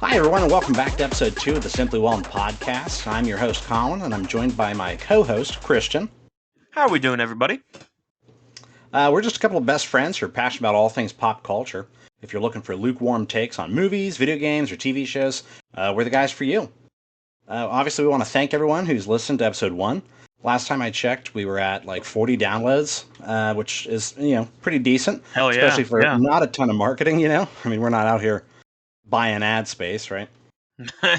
Hi, everyone, and welcome back to episode 2 of the Simply Wellness podcast. I'm your host, Colin, and I'm joined by my co-host, Christian. How are we doing, everybody? We're just a couple of best friends who are passionate about all things pop culture. If you're looking for lukewarm takes on movies, video games, or TV shows, we're the guys for you. Obviously, we want to thank everyone who's listened to episode 1. Last time I checked, we were at like 40 downloads, which is, pretty decent. Hell yeah. Especially for not a ton of marketing, I mean, we're not out here buying ad space, right?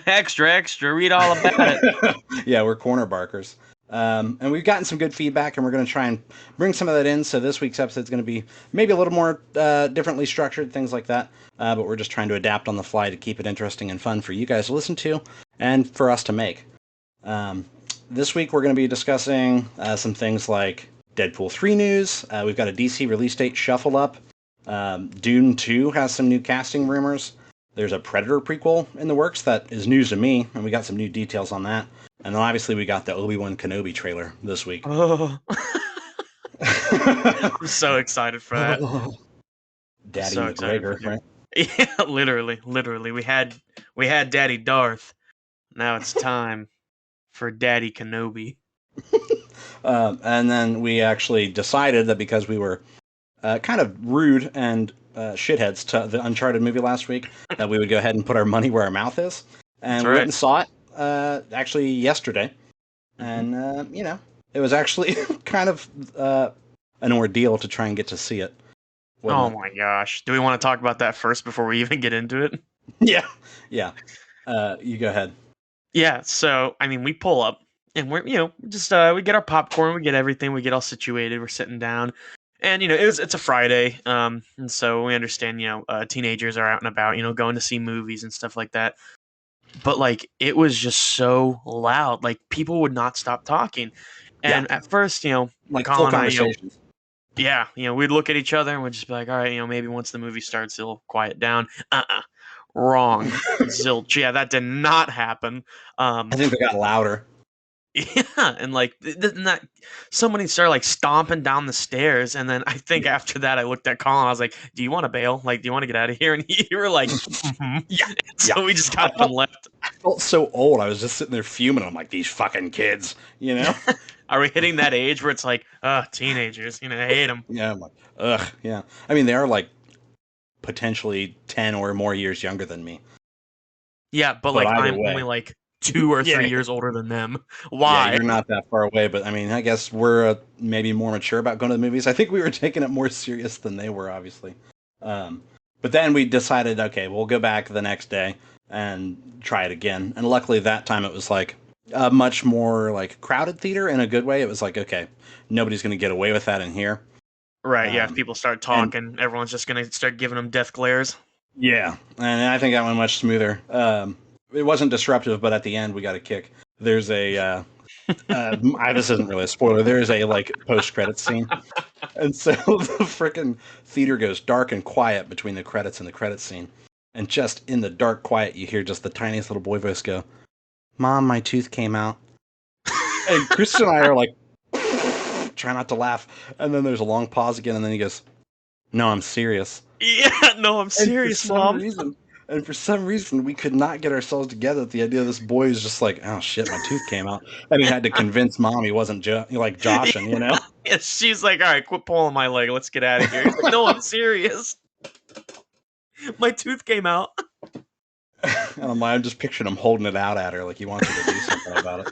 extra, read all about it. Yeah, we're corner barkers. And we've gotten some good feedback, and we're going to try and bring some of that in. So this week's episode is going to be maybe a little more differently structured, things like that. But we're just trying to adapt on the fly to keep it interesting and fun for you guys to listen to and for us to make. This week we're going to be discussing some things like Deadpool 3 news. We've got a DC release date shuffle up. Dune 2 has some new casting rumors. There's a Predator prequel in the works that is news to me, and we got some new details on that. And then obviously we got the Obi-Wan Kenobi trailer this week. Oh. I'm so excited for that. Daddy so McGregor, right? Yeah, literally. We had Daddy Darth. Now it's time for Daddy Kenobi. And then we actually decided that because we were kind of rude and shitheads to the Uncharted movie last week, that we would go ahead and put our money where our mouth is. And we went and saw it actually yesterday. And, it was actually kind of an ordeal to try and get to see it. Oh my gosh. Do we want to talk about that first before we even get into it? Yeah. You go ahead. Yeah, so, I mean, we pull up, and we're, just, we get our popcorn, we get everything, we get all situated, we're sitting down, and, it's a Friday, and so we understand, teenagers are out and about, going to see movies and stuff like that, but, like, it was just so loud, like, people would not stop talking, and at first, like Colin full and I, we'd look at each other, and we'd just be like, all right, maybe once the movie starts, it'll quiet down. Wrong. Zilch. Yeah, that did not happen. I think they got louder. Yeah, and like somebody started like stomping down the stairs, and then I think after that I looked at Colin. I was like, "Do you want to bail? Like, do you want to get out of here?" And you were like, "Yeah." So we just got up and left. I felt so old. I was just sitting there fuming. I'm like, "These fucking kids," Are we hitting that age where it's like, teenagers? I hate them. Yeah, I'm like, ugh. Yeah, I mean, they are like potentially 10 or more years younger than me. Yeah, but like I'm only like 2 or 3 years older than them. Why? Yeah, you're not that far away, but I mean, I guess we're maybe more mature about going to the movies. I think we were taking it more serious than they were, obviously. But then we decided, okay, we'll go back the next day and try it again. And luckily that time it was like a much more like crowded theater in a good way. It was like, okay, nobody's going to get away with that in here. Right, yeah, if people start talking, everyone's just going to start giving them death glares. Yeah, and I think that went much smoother. It wasn't disruptive, but at the end we got a kick. There's a, this isn't really a spoiler, there's a, like, post-credits scene. And so the frickin' theater goes dark and quiet between the credits and the credits scene. And just in the dark quiet, you hear just the tiniest little boy voice go, "Mom, my tooth came out." And Chris and I are like, try not to laugh. And then there's a long pause again, and then he goes, "No, I'm serious." Yeah, no, I'm serious, Mom. For some reason, we could not get ourselves together at the idea of this boy is just like, "Oh shit, my tooth came out." And he had to convince Mom he wasn't like joshing, Yeah, she's like, "All right, quit pulling my leg. Let's get out of here." He's like, "No, I'm serious. My tooth came out." And I'm just picturing him holding it out at her like he wants her to do something about it.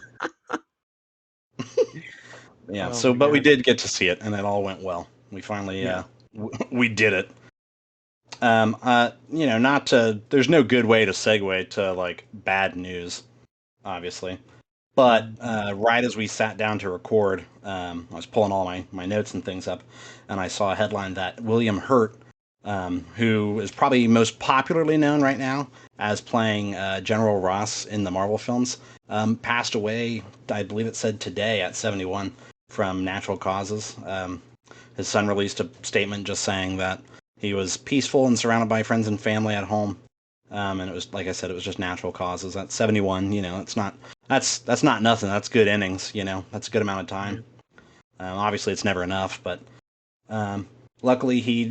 Yeah, but we did get to see it, and it all went well. We finally, we did it. There's no good way to segue to, like, bad news, obviously. But right as we sat down to record, I was pulling all my notes and things up, and I saw a headline that William Hurt, who is probably most popularly known right now as playing General Ross in the Marvel films, passed away, I believe it said today at 71, from natural causes. His son released a statement just saying that he was peaceful and surrounded by friends and family at home. And it was, like I said, it was just natural causes. At 71, it's not, that's not nothing. That's good innings, that's a good amount of time. Obviously it's never enough, but luckily he,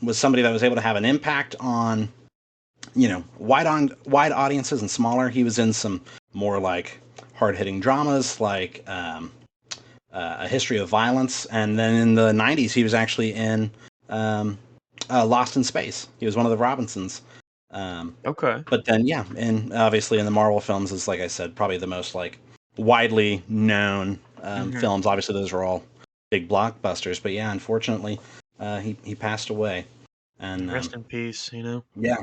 was somebody that was able to have an impact on wide audiences and smaller. He was in some more like hard hitting dramas like A History of Violence, and then in the '90s he was actually in Lost in Space. He was one of the Robinsons. Okay. But then yeah, and obviously in the Marvel films is, like I said, probably the most like widely known films. Obviously those are all big blockbusters, but yeah, unfortunately, he passed away. And Rest in peace. yeah,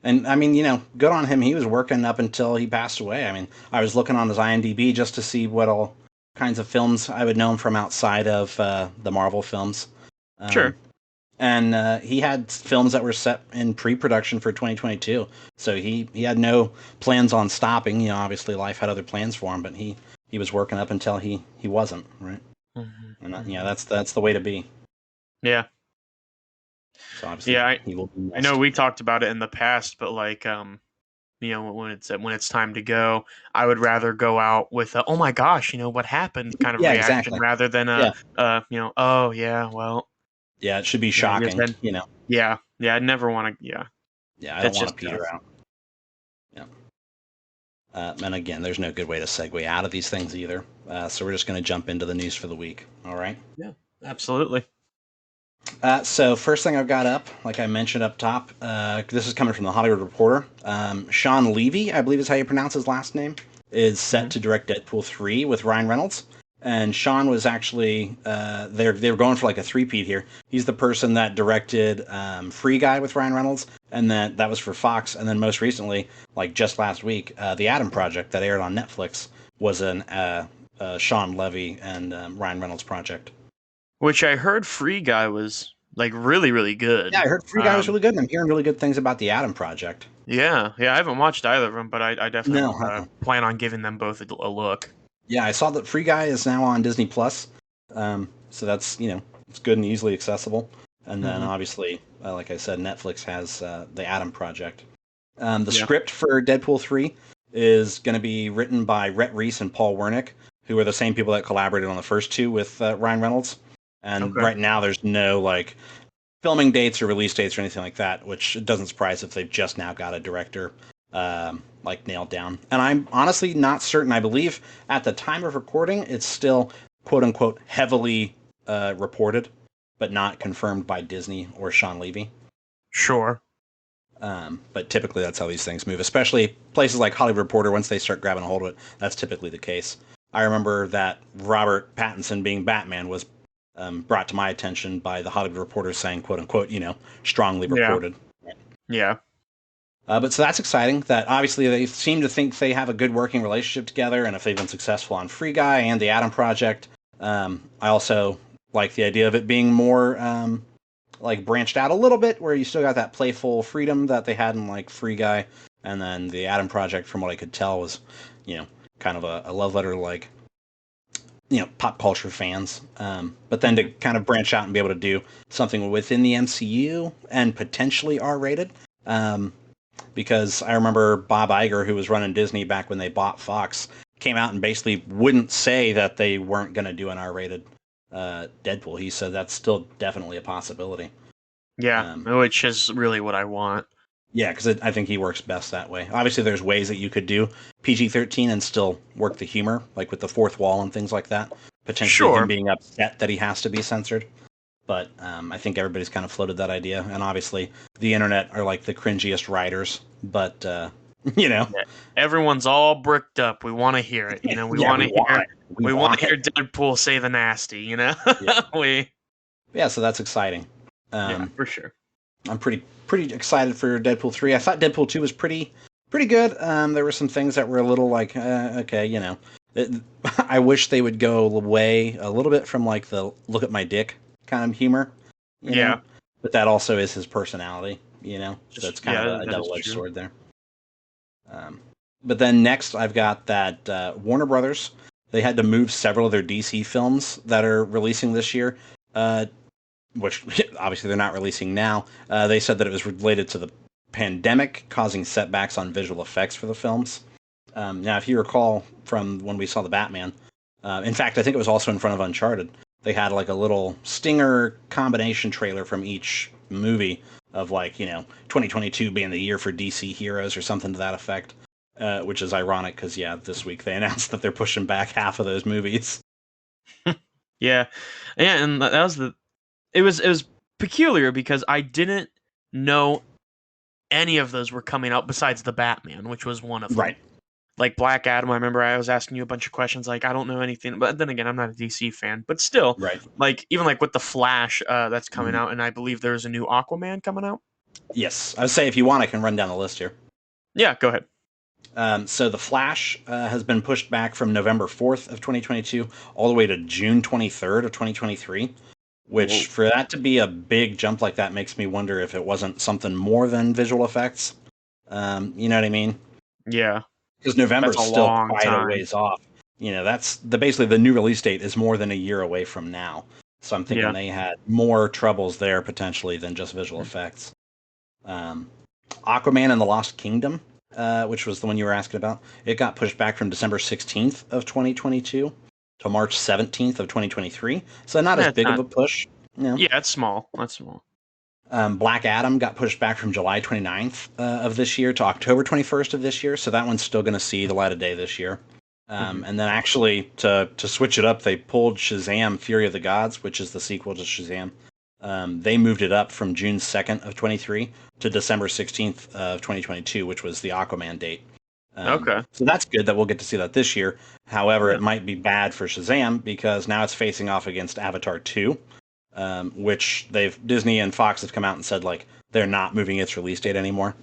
and I mean, good on him. He was working up until he passed away. I mean, I was looking on his IMDb just to see what all kinds of films I would know him from outside of the Marvel films. Sure. And he had films that were set in pre-production for 2022, so he had no plans on stopping. Obviously life had other plans for him, but he was working up until he wasn't, right. And that's the way to be. Yeah. So obviously he will be missed. I know we talked about it in the past, but like when it's time to go, I would rather go out with a, oh my gosh, what happened kind of Yeah, reaction exactly. rather than oh yeah, well. Yeah, it should be shocking, Yeah, I never want to. Yeah, I don't want to peter out. Yeah. And again, there's no good way to segue out of these things either. So we're just going to jump into the news for the week. All right. Yeah, absolutely. So first thing I've got up, like I mentioned up top, this is coming from the Hollywood Reporter. Sean Levy, I believe is how you pronounce his last name, is set to direct Deadpool 3 with Ryan Reynolds. And Sean was actually they were going for like a three-peat here. He's the person that directed Free Guy with Ryan Reynolds, and that was for Fox. And then most recently, like just last week, the Adam Project that aired on Netflix was an Sean Levy and Ryan Reynolds project. Which I heard Free Guy was like really, really good. Yeah, I heard Free Guy was really good, and I'm hearing really good things about the Adam Project. Yeah, I haven't watched either of them, but I definitely plan on giving them both a look. Yeah, I saw that Free Guy is now on Disney Plus, so that's it's good and easily accessible. And then obviously, like I said, Netflix has the Adam Project. The script for Deadpool 3 is going to be written by Rhett Reese and Paul Wernick, who are the same people that collaborated on the first two with Ryan Reynolds. And right now, there's no like filming dates or release dates or anything like that, which doesn't surprise if they've just now got a director like nailed down. And I'm honestly not certain. I believe at the time of recording, it's still quote unquote heavily reported, but not confirmed by Disney or Sean Levy. Sure. But typically that's how these things move, especially places like Hollywood Reporter. Once they start grabbing a hold of it, that's typically the case. I remember that Robert Pattinson being Batman was brought to my attention by the Hollywood Reporter saying, quote unquote, strongly reported. Yeah. But so that's exciting that obviously they seem to think they have a good working relationship together. And if they've been successful on Free Guy and the Adam Project, I also like the idea of it being more like branched out a little bit, where you still got that playful freedom that they had in like Free Guy. And then the Adam Project, from what I could tell, was, kind of a love letter to like, pop culture fans. But then to kind of branch out and be able to do something within the MCU and potentially R-rated. Because I remember Bob Iger, who was running Disney back when they bought Fox, came out and basically wouldn't say that they weren't going to do an R-rated Deadpool. He said that's still definitely a possibility. Yeah, which is really what I want. Yeah, because I think he works best that way. Obviously, there's ways that you could do PG-13 and still work the humor, like with the fourth wall and things like that. Potentially him being upset that he has to be censored. But I think everybody's kind of floated that idea. And obviously, the internet are like the cringiest writers. But, everyone's all bricked up. We want to hear it. We want to hear Deadpool say the nasty, Yeah, so that's exciting. Yeah, for sure. I'm pretty excited for Deadpool 3. I thought Deadpool 2 was pretty good. There were some things that were a little like, okay, I wish they would go away a little bit from like the look at my dick kind of humor. You know? But that also is his personality, so it's kind of a double-edged sword there. But then next I've got that Warner Brothers, they had to move several of their DC films that are releasing this year, which obviously they're not releasing now. They said that it was related to the pandemic causing setbacks on visual effects for the films. Now, if you recall from when we saw the Batman, in fact, I think it was also in front of Uncharted, they had like a little stinger combination trailer from each movie of like 2022 being the year for DC heroes or something to that effect. Which is ironic because this week they announced that they're pushing back half of those movies. Yeah, yeah, and that was the. It was peculiar because I didn't know any of those were coming out besides the Batman, which was one of them. Right. Like Black Adam, I remember I was asking you a bunch of questions. Like I don't know anything, but then again, I'm not a DC fan. But still, Right. like even like with the Flash that's coming Mhm. out, and I believe there's a new Aquaman coming out. Yes, I would say if you want, I can run down the list here. Yeah, go ahead. So the Flash has been pushed back from November 4th of 2022 all the way to June 23rd of 2023. Whoa. Which, for that to be a big jump like that, makes me wonder if it wasn't something more than visual effects. You know what I mean? Yeah, Because November that's is a still long quite a time. ways off. That's basically the new release date is more than a year away from now. So I'm thinking Yeah. they had more troubles there potentially than just visual effects. Um, Aquaman and the Lost Kingdom, which was the one you were asking about, it got pushed back from December 16th of 2022 to March 17th of 2023. So not as That's big of not. a push. Yeah, it's small. That's small. Black Adam got pushed back from July 29th of this year to October 21st of this year, so that one's still going to see the light of day this year. Hmm. And then actually, to switch it up, they pulled Shazam: Fury of the Gods, which is the sequel to Shazam. They moved it up from June 2nd of 23 to December 16th of 2022, which was the Aquaman date. Okay. So that's good that we'll get to see that this year. However, Yeah. it might be bad for Shazam because now it's facing off against Avatar 2, which Disney and Fox have come out and said like they're not moving its release date anymore.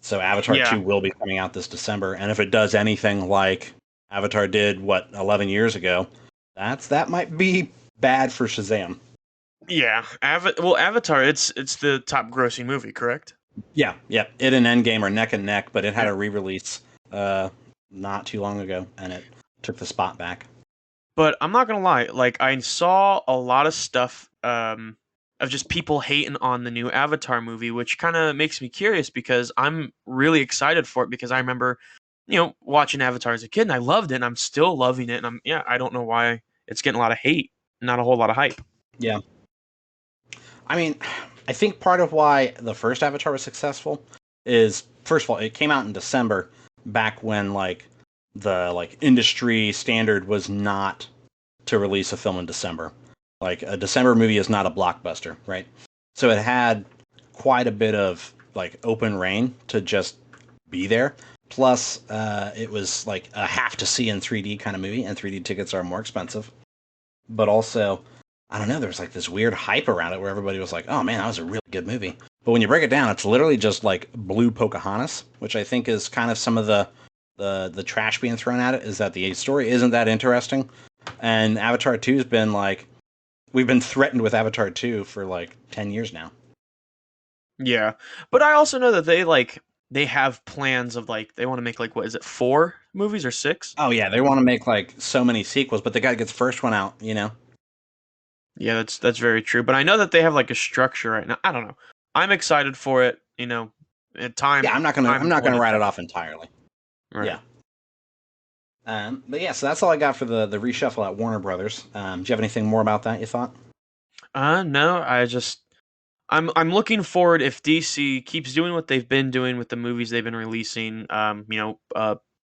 So Avatar Yeah. 2 will be coming out this December, and if it does anything like Avatar did 11 years ago, that might be bad for Shazam. Yeah. Avatar. It's the top grossing movie, correct? Yeah, yeah. It and Endgame are neck and neck, but it had Yeah. a re-release not too long ago, and it took the spot back. But I'm not gonna lie. Like I saw a lot of stuff of just people hating on the new Avatar movie, which kind of makes me curious because I'm really excited for it because I remember, watching Avatar as a kid and I loved it and I'm still loving it and I don't know why it's getting a lot of hate, not a whole lot of hype. Yeah. I mean, I think part of why the first Avatar was successful is first of all, it came out in December back when the industry standard was not to release a film in December. Like a December movie is not a blockbuster, right? So it had quite a bit of like open reign to just be there. Plus, it was like a have to see in 3D kind of movie, and 3D tickets are more expensive. But also, I don't know, there was like this weird hype around it where everybody was like, "Oh man, that was a really good movie." But when you break it down, it's literally just like blue Pocahontas, which I think is kind of some of the trash being thrown at it. Is that the story isn't that interesting, and Avatar 2 has been like we've been threatened with Avatar 2 for like 10 years now. Yeah, but I also know that they have plans of like they want to make like what is it 4 movies or 6? Oh yeah, they want to make like so many sequels, but they got to get the first one out. Yeah, that's very true. But I know that they have like a structure right now. I don't know. I'm excited for it. At Yeah, I'm time not when gonna it write it comes. off entirely. Right. Yeah. But yeah, so that's all I got for the reshuffle at Warner Brothers. Do you have anything more about that you thought? No, I'm looking forward if DC keeps doing what they've been doing with the movies they've been releasing.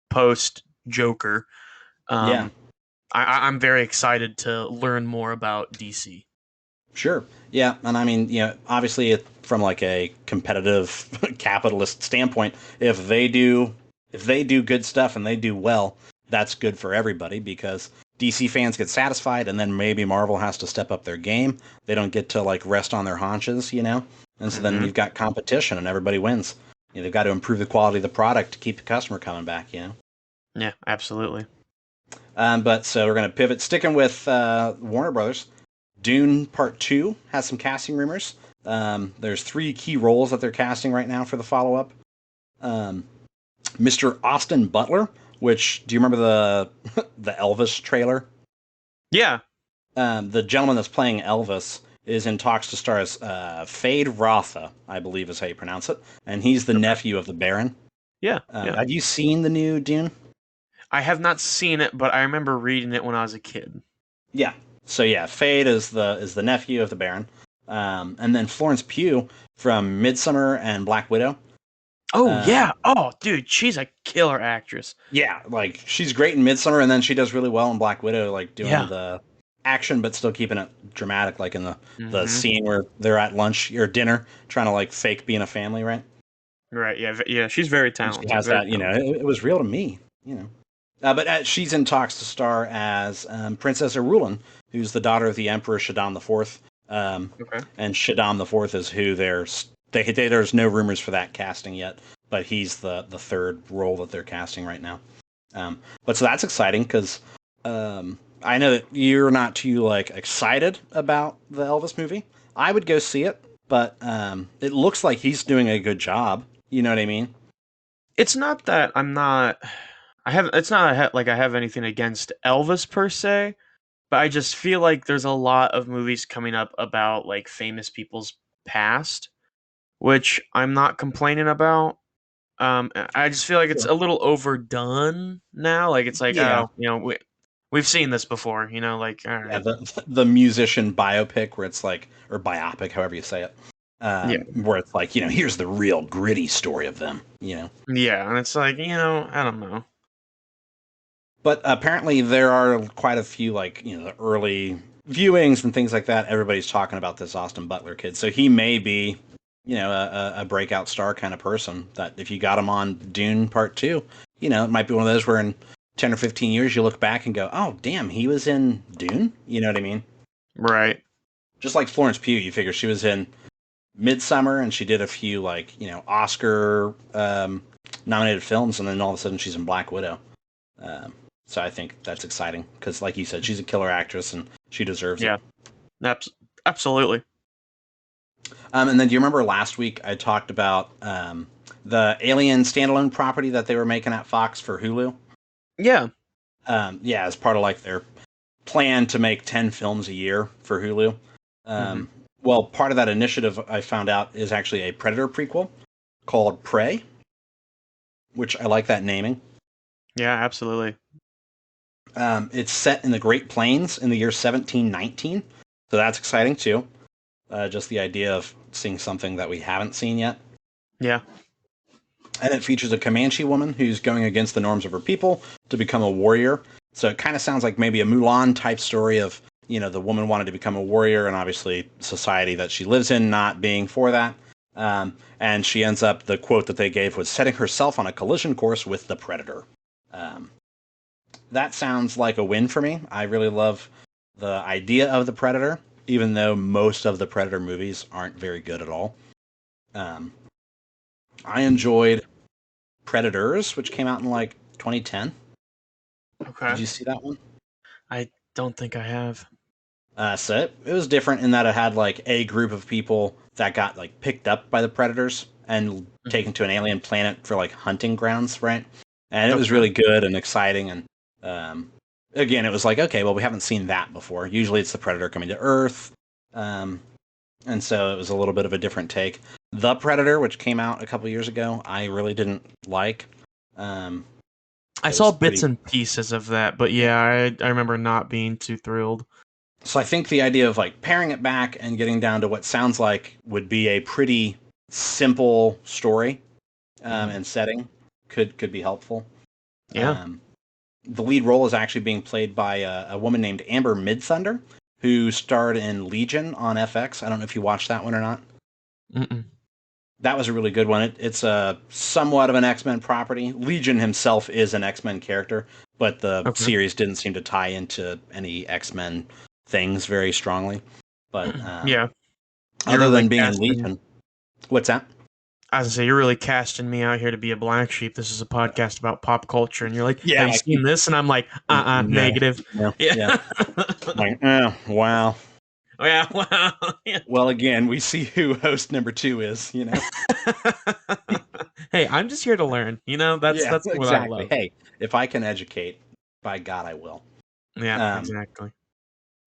Post Joker. Yeah, Um, I'm very excited to learn more about DC. sure. Yeah, and I mean, obviously, from like a competitive capitalist standpoint, if they do good stuff and they do well, that's good for everybody because DC fans get satisfied, and then maybe Marvel has to step up their game. They don't get to like rest on their haunches. And so then Hmm. you've got competition, and everybody wins. They've got to improve the quality of the product to keep the customer coming back. Yeah, absolutely. But so we're going to pivot, sticking with Warner Brothers. Dune Part 2 has some casting rumors. There's 3 key roles that they're casting right now for the follow up. Um, Mr. Austin Butler, which, do you remember the Elvis trailer? Yeah, The gentleman that's playing Elvis is in talks to star as Fade Rotha, I believe is how you pronounce it. And he's the okay. nephew of the Baron. Yeah, yeah. Have you seen the new Dune? I have not seen it, but I remember reading it when I was a kid. Yeah. So yeah, Fade is the nephew of the Baron. And then Florence Pugh from Midsummer and Black Widow. Oh Um, yeah. Oh dude, she's a killer actress. yeah, like she's great in Midsummer, and then she does really well in Black Widow, like doing Yeah. the action but still keeping it dramatic, like in the Mm-hmm. scene where they're at lunch or dinner trying to like fake being a family, right? Right. Yeah. Yeah. She's very And she talented. has Very that, talented. it was real to me, you know. But she's in talks to star as Princess Irulan, who's the daughter of the Emperor Shaddam the Fourth. Okay. And Shaddam the Fourth is who there's no rumors for that casting yet, but he's the third role that they're casting right now. But so that's exciting because I know that you're not too like excited about the Elvis movie. I would go see it, but it looks like he's doing a good job. You know what I mean? It's not that I'm not. I have. It's not like I have anything against Elvis per se, but I just feel like there's a lot of movies coming up about like famous people's past, which I'm not complaining about. I just feel like it's Sure. a little overdone now. Like it's like, Yeah, oh, we've seen this before. Like, all yeah. right, The musician biopic where it's like, or biopic, however you say it, yeah, where it's like, here's the real gritty story of them. yeah, and it's like, I don't know. But apparently there are quite a few like the early viewings and things like that. Everybody's talking about this Austin Butler kid, so he may be a breakout star kind of person. That if you got him on Dune Part Two, it might be one of those where in 10 or 15 years you look back and go, oh damn, he was in Dune. You know what I mean? Right. Just like Florence Pugh, you figure she was in Midsummer and she did a few like Oscar nominated films, and then all of a sudden she's in Black Widow. Um, so I think that's exciting because, like you said, she's a killer actress and she deserves it. Yeah. Absolutely. And then do you remember last week I talked about the Alien standalone property that they were making at Fox for Hulu? Yeah. Yeah, as part of like their plan to make 10 films a year for Hulu. Hmm. Well, part of that initiative I found out is actually a Predator prequel called Prey, which I like that naming. Yeah. Absolutely. It's set in the Great Plains in the year 1719, so that's exciting too. Just the idea of seeing something that we haven't seen yet. Yeah. And it features a Comanche woman who's going against the norms of her people to become a warrior. So it kind of sounds like maybe a Mulan type story of, the woman wanted to become a warrior and obviously society that she lives in not being for that. And she ends up, the quote that they gave was setting herself on a collision course with the predator. Um, that sounds like a win for me. I really love the idea of the predator, even though most of the Predator movies aren't very good at all. Um, I enjoyed Predators, which came out in like 2010. Did Okay. you see that one? I don't think I have. So it was different in that it had like a group of people that got like picked up by the Predators and Mhm. taken to an alien planet for like hunting grounds, right? And it was Okay. really good and exciting. And again, it was like, okay, well, we haven't seen that before. Usually it's the Predator coming to Earth. Um, and so it was a little bit of a different take. The Predator, which came out a couple years ago, I really didn't like. Um, I it saw was bits pretty. and pieces of that, but yeah, I remember not being too thrilled. So I think the idea of like paring it back and getting down to what sounds like would be a pretty simple story Hmm. and setting could be helpful. Yeah. Um, the lead role is actually being played by a woman named Amber Midthunder, who starred in Legion on FX. I don't know if you watched that one or not. Mm-mm. That was a really good one. It's a somewhat of an X-Men property. Legion himself is an X-Men character, but the Okay. series didn't seem to tie into any X-Men things very strongly. But Yeah. You're other really than being in casting. Legion, what's that? As I say, you're really casting me out here to be a black sheep. This is a podcast about pop culture, and you're like, "Have Yeah, you I seen keep this?" And I'm like, no, negative." no, Yeah. yeah. Like, oh wow. Yeah. Wow. Yeah. Well, again, we see who host number two is. Hey, I'm just here to learn. That's Yeah, that's what I exactly. love. Hey, if I can educate, by God, I will. Yeah. Um, Exactly.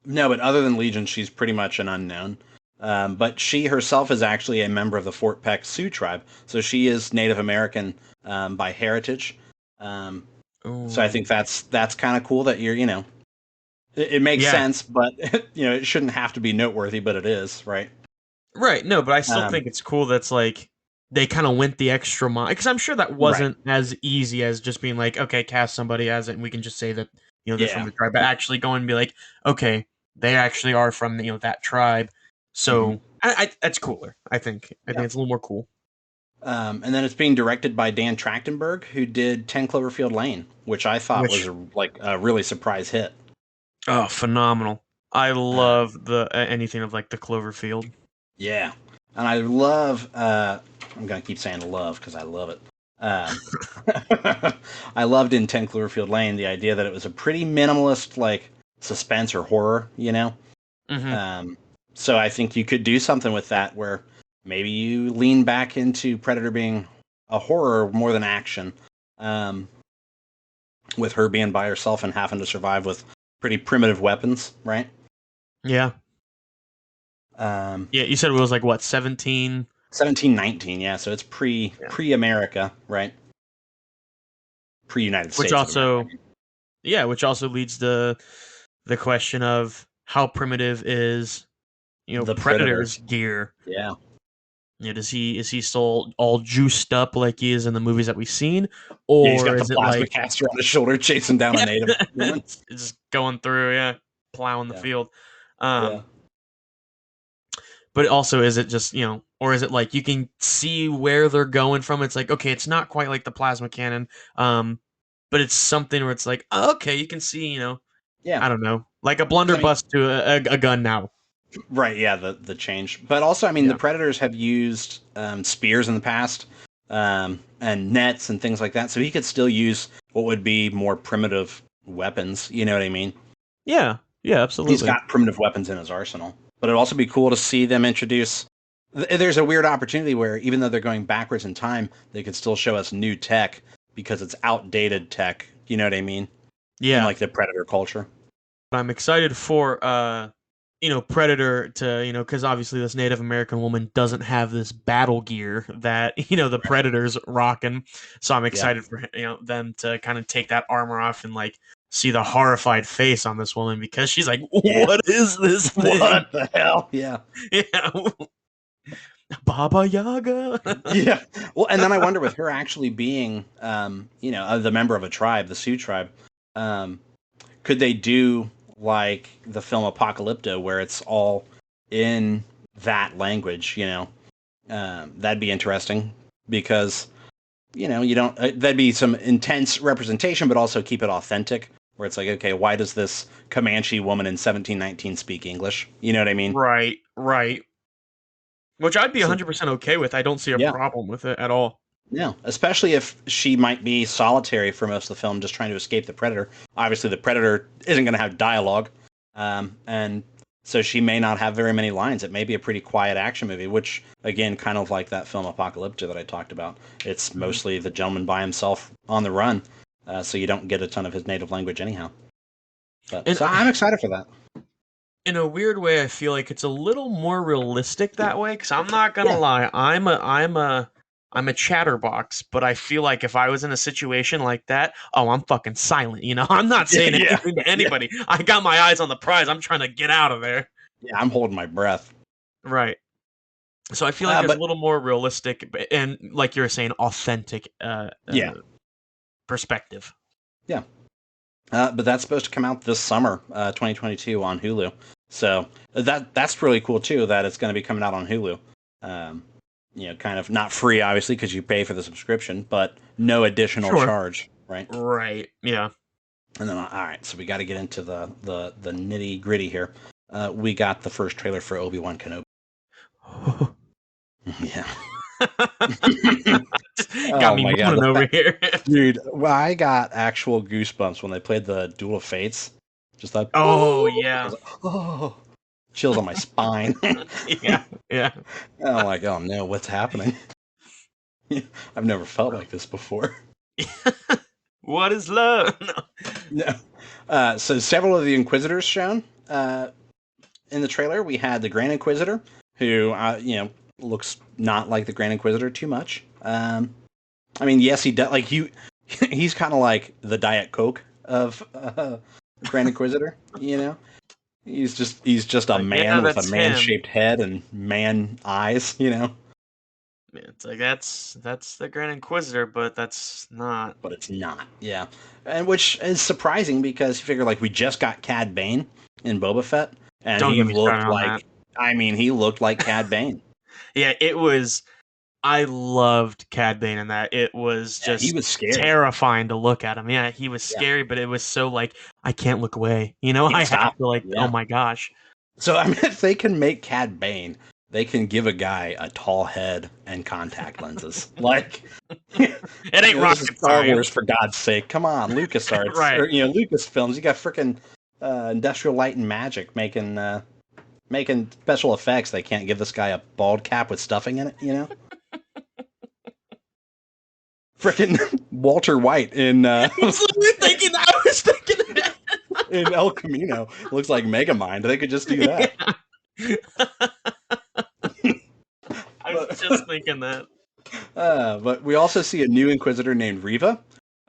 no, but other than Legion, she's pretty much an unknown. But she herself is actually a member of the Fort Peck Sioux tribe, so she is Native American by heritage. Um, so I Ooh. think that's kind of cool that it makes Yeah. sense, but it shouldn't have to be noteworthy, but it is, right? Right. No, but I still Um, think it's cool that's like they kind of went the extra mile because I'm sure that right. wasn't as easy as just being like, okay, cast somebody as it, and we can just say that they're from Yeah. the tribe, but actually going and be like, okay, they actually are from that tribe. Hmm. So that's cooler. I Yeah. think it's a little more cool. And then it's being directed by Dan Trachtenberg, who did 10 Cloverfield Lane, which I thought was Which a really surprise hit. phenomenal. I Uh, love the anything of like the Cloverfield. yeah, and I love. I'm gonna keep saying love because I love it. Um, I loved in 10 Cloverfield Lane the idea that it was a pretty minimalist like suspense or horror, you know. Hmm. Um, so I think you could do something with that where maybe you lean back into Predator being a horror more than action. Um, with her being by herself and having to survive with pretty primitive weapons, right? Yeah. Um, Yeah. You said it was like what 17. 1719, yeah. So it's pre America, right? Pre United Which States of America. I also mean. Yeah, which also leads to the question of how primitive is The Predator, Predator's gear. yeah, Is he still all juiced up like he is in the movies that we've seen, yeah. He's or got the is it plasma like caster on his shoulder, chasing down a yeah, native woman. it's just going through, yeah, plowing the Yeah, field? yeah. Um, but also is it just or is it like you can see where they're going from? It's like okay, it's not quite like the plasma cannon, um, but it's something where it's like oh, okay, you can see Yeah. I don't know, like a 'Cause, I mean, blunderbuss to a gun now. right, yeah, the change. But also, I mean, the Yeah. Predators have used spears in the past, and nets and things like that. So he could still use what would be more primitive weapons. You know what I mean? Yeah. Yeah, He's absolutely. got primitive weapons in his arsenal. But it'd also be cool to see them introduce. There's a weird opportunity where even though they're going backwards in time, they could still show us new tech because it's outdated tech. You know what I mean? In Yeah. like the Predator culture. I'm excited for Predator to, cuz obviously this Native American woman doesn't have this battle gear that, the Right. Predator's rocking. So I'm Yeah. excited for them to kind of take that armor off and like see the horrified face on this woman because she's like, Yeah. "What is this thing?" What the hell? Yeah. Yeah. Baba Yaga. Yeah. Well, and then I wonder with her actually being, the member of a tribe, the Sioux tribe, um, could they do like the film Apocalypto, where it's all in that language? That'd be interesting because you don't. That'd be some intense representation, but also keep it authentic. Where it's like, okay, why does this Comanche woman in 1719 speak English? You know what I mean? Right, right. Which I'd be So 100% okay with. I don't see a yeah, problem with it at all. no, especially if she might be solitary for most of the film, just trying to escape the predator. Obviously, the predator isn't going to have dialogue, and so she may not have very many lines. It may be a pretty quiet action movie, which again, kind of like that film Apocalypto that I talked about. It's Mhm. mostly the gentleman by himself on the run, so you don't get a ton of his native language anyhow. But And so I'm excited for that. in a weird way, I feel like it's a little more realistic that way. Because I'm not gonna Yeah, lie, I'm a chatterbox. But I feel like if I was in a situation like that, oh, I'm fucking silent. I'm not yeah, saying yeah, anything to yeah. anybody. I got my eyes on the prize. I'm trying to get out of there. Yeah, I'm holding my breath. Right. So I feel like there's a But little more realistic and, like you were saying, authentic yeah, perspective. yeah. But that's supposed to come out this summer, 2022 on Hulu. So that's really cool too. That it's going to be coming out on Hulu. Um, kind of not free, obviously, because you pay for the subscription, but no additional Sure. charge, right? Right. Yeah. And then, all right, so we got to get into the nitty gritty here. We got the first trailer for Obi-Wan Kenobi. Yeah. Got Oh me my god, moaning over here. dude! Well, I got actual goosebumps when they played the Duel of Fates. Just that. Oh Oh, I yeah. was like, oh, chills on my spine. Yeah. Yeah. I'm like, oh no, what's happening? I've never felt like this before. What is love? No. No. So several of the Inquisitors shown in the trailer. We had the Grand Inquisitor, who looks not like the Grand Inquisitor too much. I mean, yes, he does. Like you, he's kind of like the Diet Coke of Grand Inquisitor. He's just a Like, yeah, man with a that's him. man-shaped head and man eyes, you know. Yeah, it's like that's the Grand Inquisitor, but that's not. But it's not. Yeah, and which is surprising because you figure like we just got Cad Bane in Boba Fett, and Don't he get me started looked on that. like. I mean, he looked like Cad Bane. Yeah, it was. I loved Cad Bane in that. It was Yeah, he just was scary. terrifying to look at him. Yeah, he was Yeah, scary, but it was so like I can't look away. You know, can't I stop. have to like. Oh Yeah. my gosh. So I mean, if they can make Cad Bane, they can give a guy a tall head and contact lenses. Like, It ain't this is rocket Star Wars science, for God's sake. Come on, LucasArts right? or Lucasfilms. You got freaking Industrial Light and Magic making special effects. They can't give this guy a bald cap with stuffing in it. Freaking Walter White in I was literally thinking. I was thinking that. in El Camino looks like Megamind. They could just do that. Yeah. I was just thinking that. But we also see a new Inquisitor named Reva,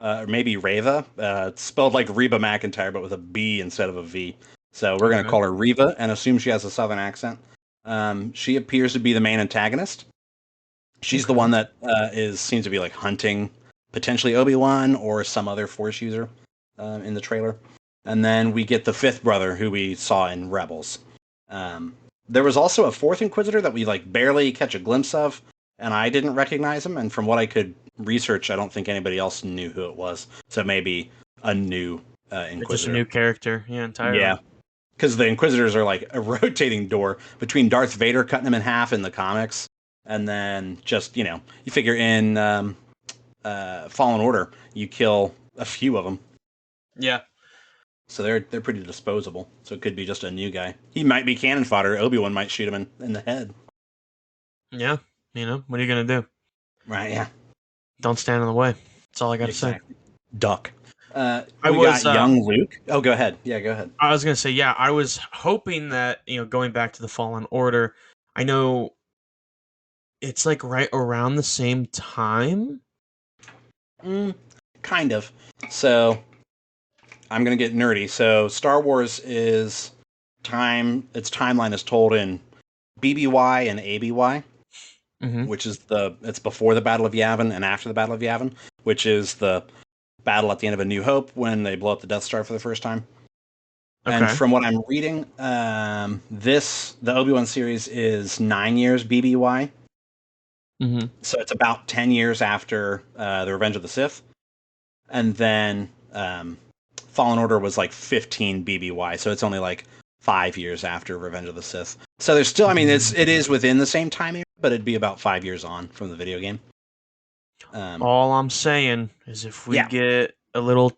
or maybe Reva. It's spelled like Reba McEntire, but with a B instead of a V. So we're going to Okay. call her Reva and assume she has a southern accent. She appears to be the main antagonist. She's the Okay. one that seems to be like hunting potentially Obi-Wan or some other Force user in the trailer. And then we get the fifth brother who we saw in Rebels. There was also a fourth Inquisitor that we like barely catch a glimpse of, and I didn't recognize him. And from what I could research, I don't think anybody else knew who it was. So maybe a new It's just a Inquisitor. new character. Yeah, entirely. Yeah, because the Inquisitors are like a rotating door between Darth Vader cutting him in half in the comics, and then just you figure in Fallen Order, you kill a few of them. Yeah. So they're pretty disposable. So it could be just a new guy. He might be cannon fodder. Obi-Wan might shoot him in the head. Yeah. What are you gonna do? Right, yeah. Don't stand in the way. That's all I gotta say. Exactly. Duck. I We was got young Luke. Oh, go ahead. Yeah, go ahead. I was gonna say, yeah, I was hoping that, going back to the Fallen Order, I know it's like right around the same time. Kind of. So I'm gonna get nerdy. So Star Wars is its timeline is told in BBY and ABY, Mm-hmm. which is it's before the Battle of Yavin and after the Battle of Yavin, which is the battle at the end of A New Hope when they blow up the Death Star for the first time. And Okay. from what I'm reading, the Obi-Wan series is 9 years BBY. Mm-hmm. So it's about 10 years after the Revenge of the Sith. And then Fallen Order was like 15 BBY. So it's only like 5 years after Revenge of the Sith. So there's still, I mean, it is within the same time era, but it'd be about 5 years on from the video game. All I'm saying is if we Yeah. get a little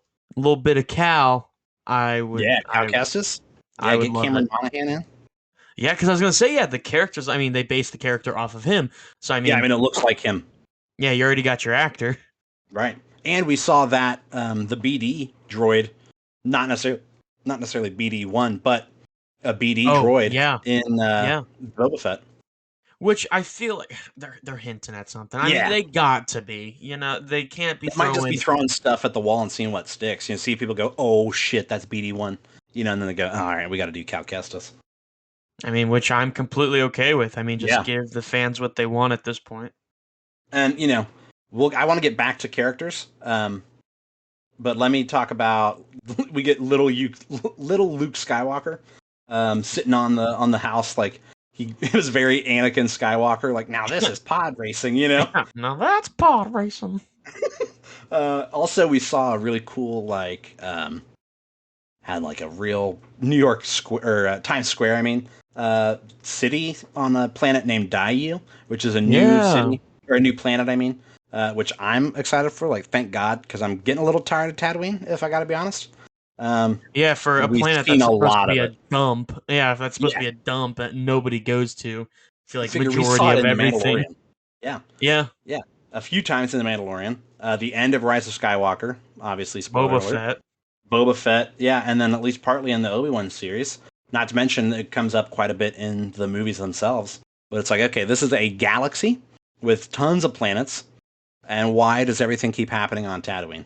bit of Cal, I would Yeah, Cal Kestis. I Yeah, would get love Cameron it. Monaghan in. Yeah, because I was gonna say, yeah, the characters. I mean, they based the character off of him. So I Yeah, I mean, mean, it looks like him. yeah, you already got your actor. Right. And we saw that the BD droid, not necessarily BD1, but a BD Oh droid yeah, in yeah. Boba Fett. Which I feel like they're hinting at something. I mean, Yeah. they got to be. They can't be They might just be throwing. throwing stuff at the wall and seeing what sticks. See people go, oh shit, that's BD1. And then they go, all right, we got to do Cal Kestis. I mean, which I'm completely okay with. I mean, just Yeah. give the fans what they want at this point. And, I want to get back to characters. But let me talk about, we get little Luke Skywalker sitting on the house like he was very Anakin Skywalker. Like, now this is pod racing, Yeah, now that's pod racing. Also, we saw a really cool had like a real New York Square or Times Square. I mean, city on a planet named Daiyu, which is a new city or a new planet. I mean, which I'm excited for. Like, thank God, because I'm getting a little tired of Tatooine. If I got to be honest. Yeah, for a We've planet seen that's a supposed to lot be of a it. dump. Yeah, if that's supposed to Yeah. be a dump that nobody goes to. I feel I like figure we majority saw it of in The everything. Mandalorian. Yeah. Yeah, A few times in The Mandalorian. The end of Rise of Skywalker, obviously, spoiler Boba alert. Fett. Boba Fett, yeah, and then at least partly in the Obi-Wan series. Not to mention it comes up quite a bit in the movies themselves. But it's like, okay, this is a galaxy with tons of planets, and why does everything keep happening on Tatooine?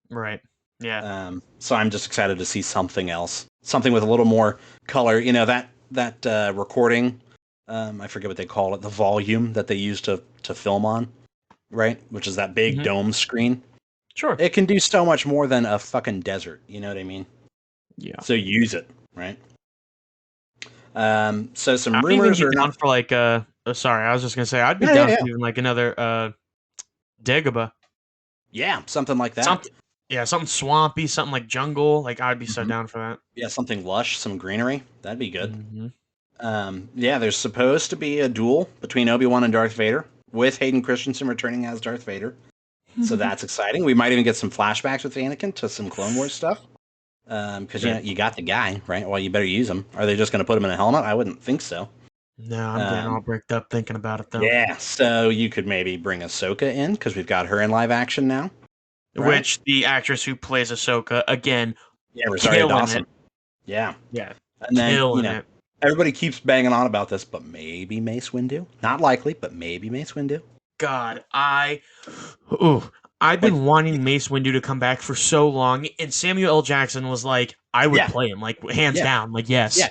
Right. Yeah. So I'm just excited to see something else something with a little more color. You know that recording. I forget what they call it. The volume that they use to film on, right? Which is that big Mhm. dome screen. Sure. It can do so much more than a fucking desert. You know what I mean? Yeah. So use it, right? So some I'd even rumors be are down not. for like sorry, I was just gonna say I'd be Yeah, yeah, down yeah. for even like another Dagobah. Yeah, something like that. Something yeah, something swampy, something like jungle. Like I'd be so Mhm. down for that. Yeah, something lush, some greenery. That'd be good. Mm-hmm. Yeah, there's supposed to be a duel between Obi-Wan and Darth Vader, with Hayden Christensen returning as Darth Vader. So that's exciting. We might even get some flashbacks with Anakin to some Clone Wars stuff. Because you know you got the guy, right? Well, you better use him. Are they just going to put him in a helmet? I wouldn't think so. No, I'm getting all Um, bricked up thinking about it though. yeah, so you could maybe bring Ahsoka in because we've got her in live action now, right? Which the actress who plays Ahsoka again, Yeah, Rosario killing Dawson. it. Yeah, Yeah, and then killing it. everybody keeps banging on about this, but maybe Mace Windu. Not likely, but maybe Mace Windu. God, ooh, I've Like, been wanting Mace Windu to come back for so long, and Samuel L. Jackson was like, I would yeah, play him, like hands yeah, down, like yeah. yes.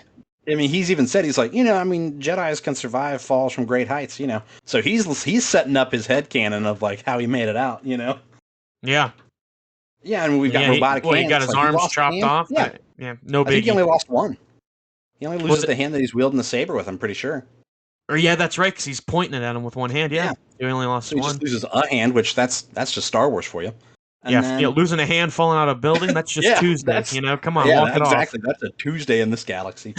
I mean, he's even said he's like, I mean, Jedi's can survive falls from great heights. So he's setting up his headcanon of like how he made it out. Yeah, Yeah, and we've got yeah. robotic He got hands. his Like he arms lost a chopped hand. off, Yeah, but yeah, no I think he biggie. only lost one. He only Was loses it? the hand that he's wielding the saber with. I'm pretty sure. Or yeah, that's right, because he's pointing it at him with one hand. Yeah, Yeah, he only so lost he just one. loses a hand, which that's just Star Wars for you. And Yeah, then losing a hand, falling out of a building. That's just yeah, Tuesday. that's Come on, yeah, walk it off. exactly. That's a Tuesday in this galaxy.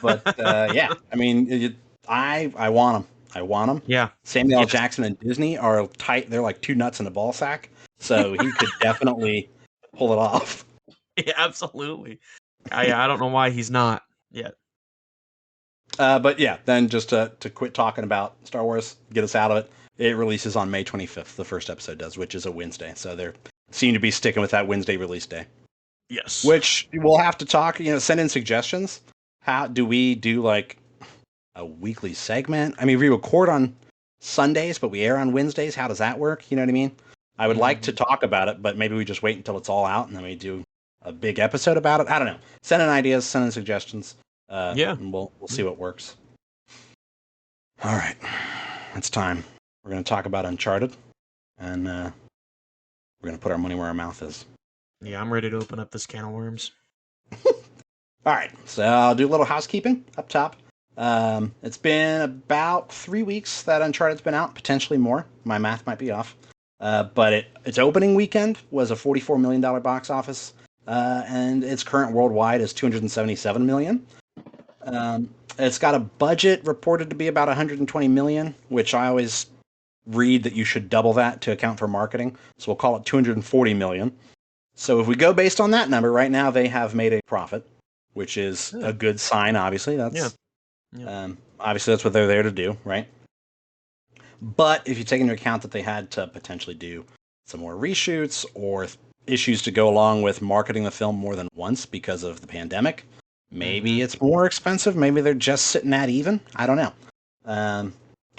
But yeah, I mean, I want him. I want him. Yeah. Samuel L. Yes. Jackson and Disney are tight. They're like two nuts in a ball sack. So he could definitely pull it off. Yeah, absolutely. I don't know why he's not yet. But yeah, then just to quit talking about Star Wars, get us out of it. It releases on May 25th. The first episode does, which is a Wednesday. So they seem to be sticking with that Wednesday release day. Yes. Which we'll have to talk. Send in suggestions. How do we do like a weekly segment? I mean, we record on Sundays, but we air on Wednesdays. How does that work? You know what I mean? I would like to talk about it, but maybe we just wait until it's all out and then we do a big episode about it. I don't know. Send in ideas. Send in suggestions. Yeah. And we'll see what works. All right, it's time. We're going to talk about Uncharted, and we're going to put our money where our mouth is. Yeah, I'm ready to open up this can of worms. All right, so I'll do a little housekeeping up top. It's been about 3 weeks that Uncharted's been out, potentially more. My math might be off. But its opening weekend was a $44 million box office, and its current worldwide is $277 million. It's got a budget reported to be about $120 million, which I always read that you should double that to account for marketing. So we'll call it $240 million. So if we go based on that number, right now they have made a profit, which is a good sign. Obviously, obviously that's what they're there to do, right? But if you take into account that they had to potentially do some more reshoots or issues to go along with marketing the film more than once because of the pandemic, maybe it's more expensive. Maybe they're just sitting at even. I don't know.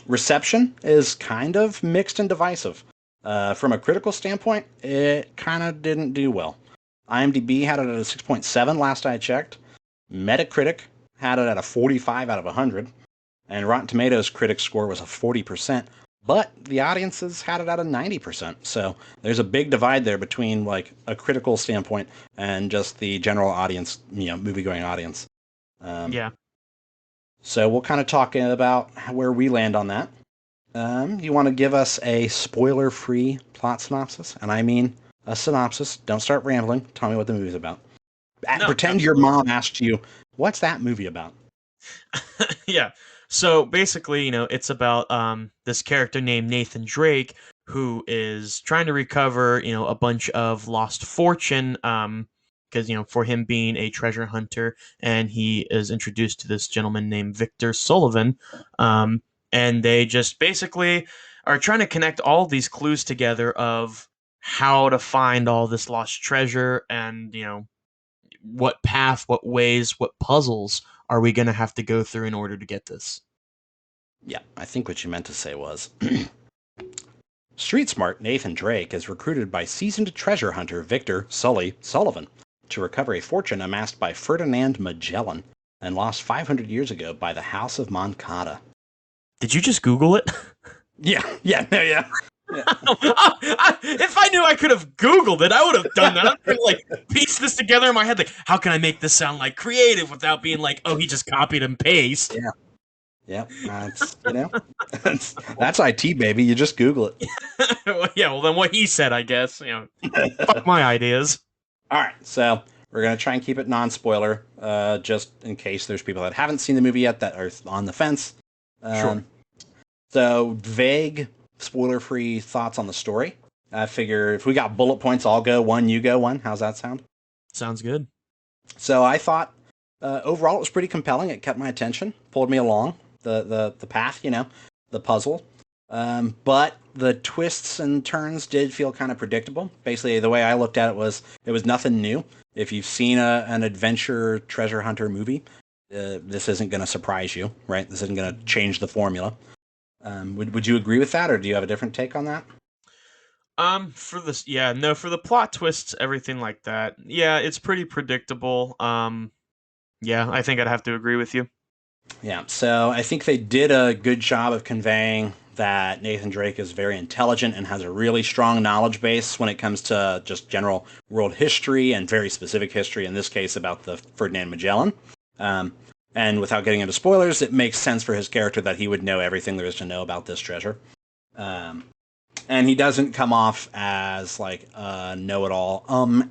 Reception is kind of mixed and divisive. From a critical standpoint, it kind of didn't do well. IMDb had it at a 6.7 last I checked. Metacritic had it at a 45 out of 100. And Rotten Tomatoes critic score was a 40%. But the audiences had it at a 90%. So there's a big divide there between like a critical standpoint and just the general audience, movie-going audience. Yeah. So we'll kind of talk about where we land on that. You want to give us a spoiler-free plot synopsis? And I mean a synopsis. Don't start rambling. Tell me what the movie's about. No, Pretend absolutely. your mom asked you, what's that movie about? Yeah. So basically, it's about this character named Nathan Drake who is trying to recover, a bunch of lost fortune because for him being a treasure hunter, and he is introduced to this gentleman named Victor Sullivan, and they just basically are trying to connect all these clues together of how to find all this lost treasure, and what path, what ways, what puzzles are we going to have to go through in order to get this? Yeah, I think what you meant to say was street smart Nathan Drake is recruited by seasoned treasure hunter Victor Sullivan to recover a fortune amassed by Ferdinand Magellan and lost 500 years ago by the House of Moncada. Did you just Google it? Yeah, yeah, no, yeah. If I knew I could have Googled it, I would have done that. I'm trying to like piece this together in my head. Like, how can I make this sound like creative without being like, oh, he just copied and paste? Yeah. Yep, that's that's IT, baby. You just Google it. Well, yeah, well then what he said, I guess. Fuck my ideas. All right, so we're gonna try and keep it non-spoiler, just in case there's people that haven't seen the movie yet that are on the fence. Sure. So vague, spoiler-free thoughts on the story. I figure if we got bullet points, I'll go one, you go one. How's that sound? Sounds good. So I thought overall it was pretty compelling. It kept my attention, pulled me along the path, the puzzle. But the twists and turns did feel kind of predictable. Basically, the way I looked at it was nothing new. If you've seen an adventure treasure hunter movie, this isn't going to surprise you, right? This isn't going to change the formula. Would you agree with that, or do you have a different take on that? For this, yeah, no, for the plot twists, everything like that, yeah, it's pretty predictable. Yeah, I think I'd have to agree with you. Yeah, so I think they did a good job of conveying that Nathan Drake is very intelligent and has a really strong knowledge base when it comes to just general world history and very specific history, in this case about the Ferdinand Magellan. And without getting into spoilers, it makes sense for his character that he would know everything there is to know about this treasure. And he doesn't come off as like a know-it-all.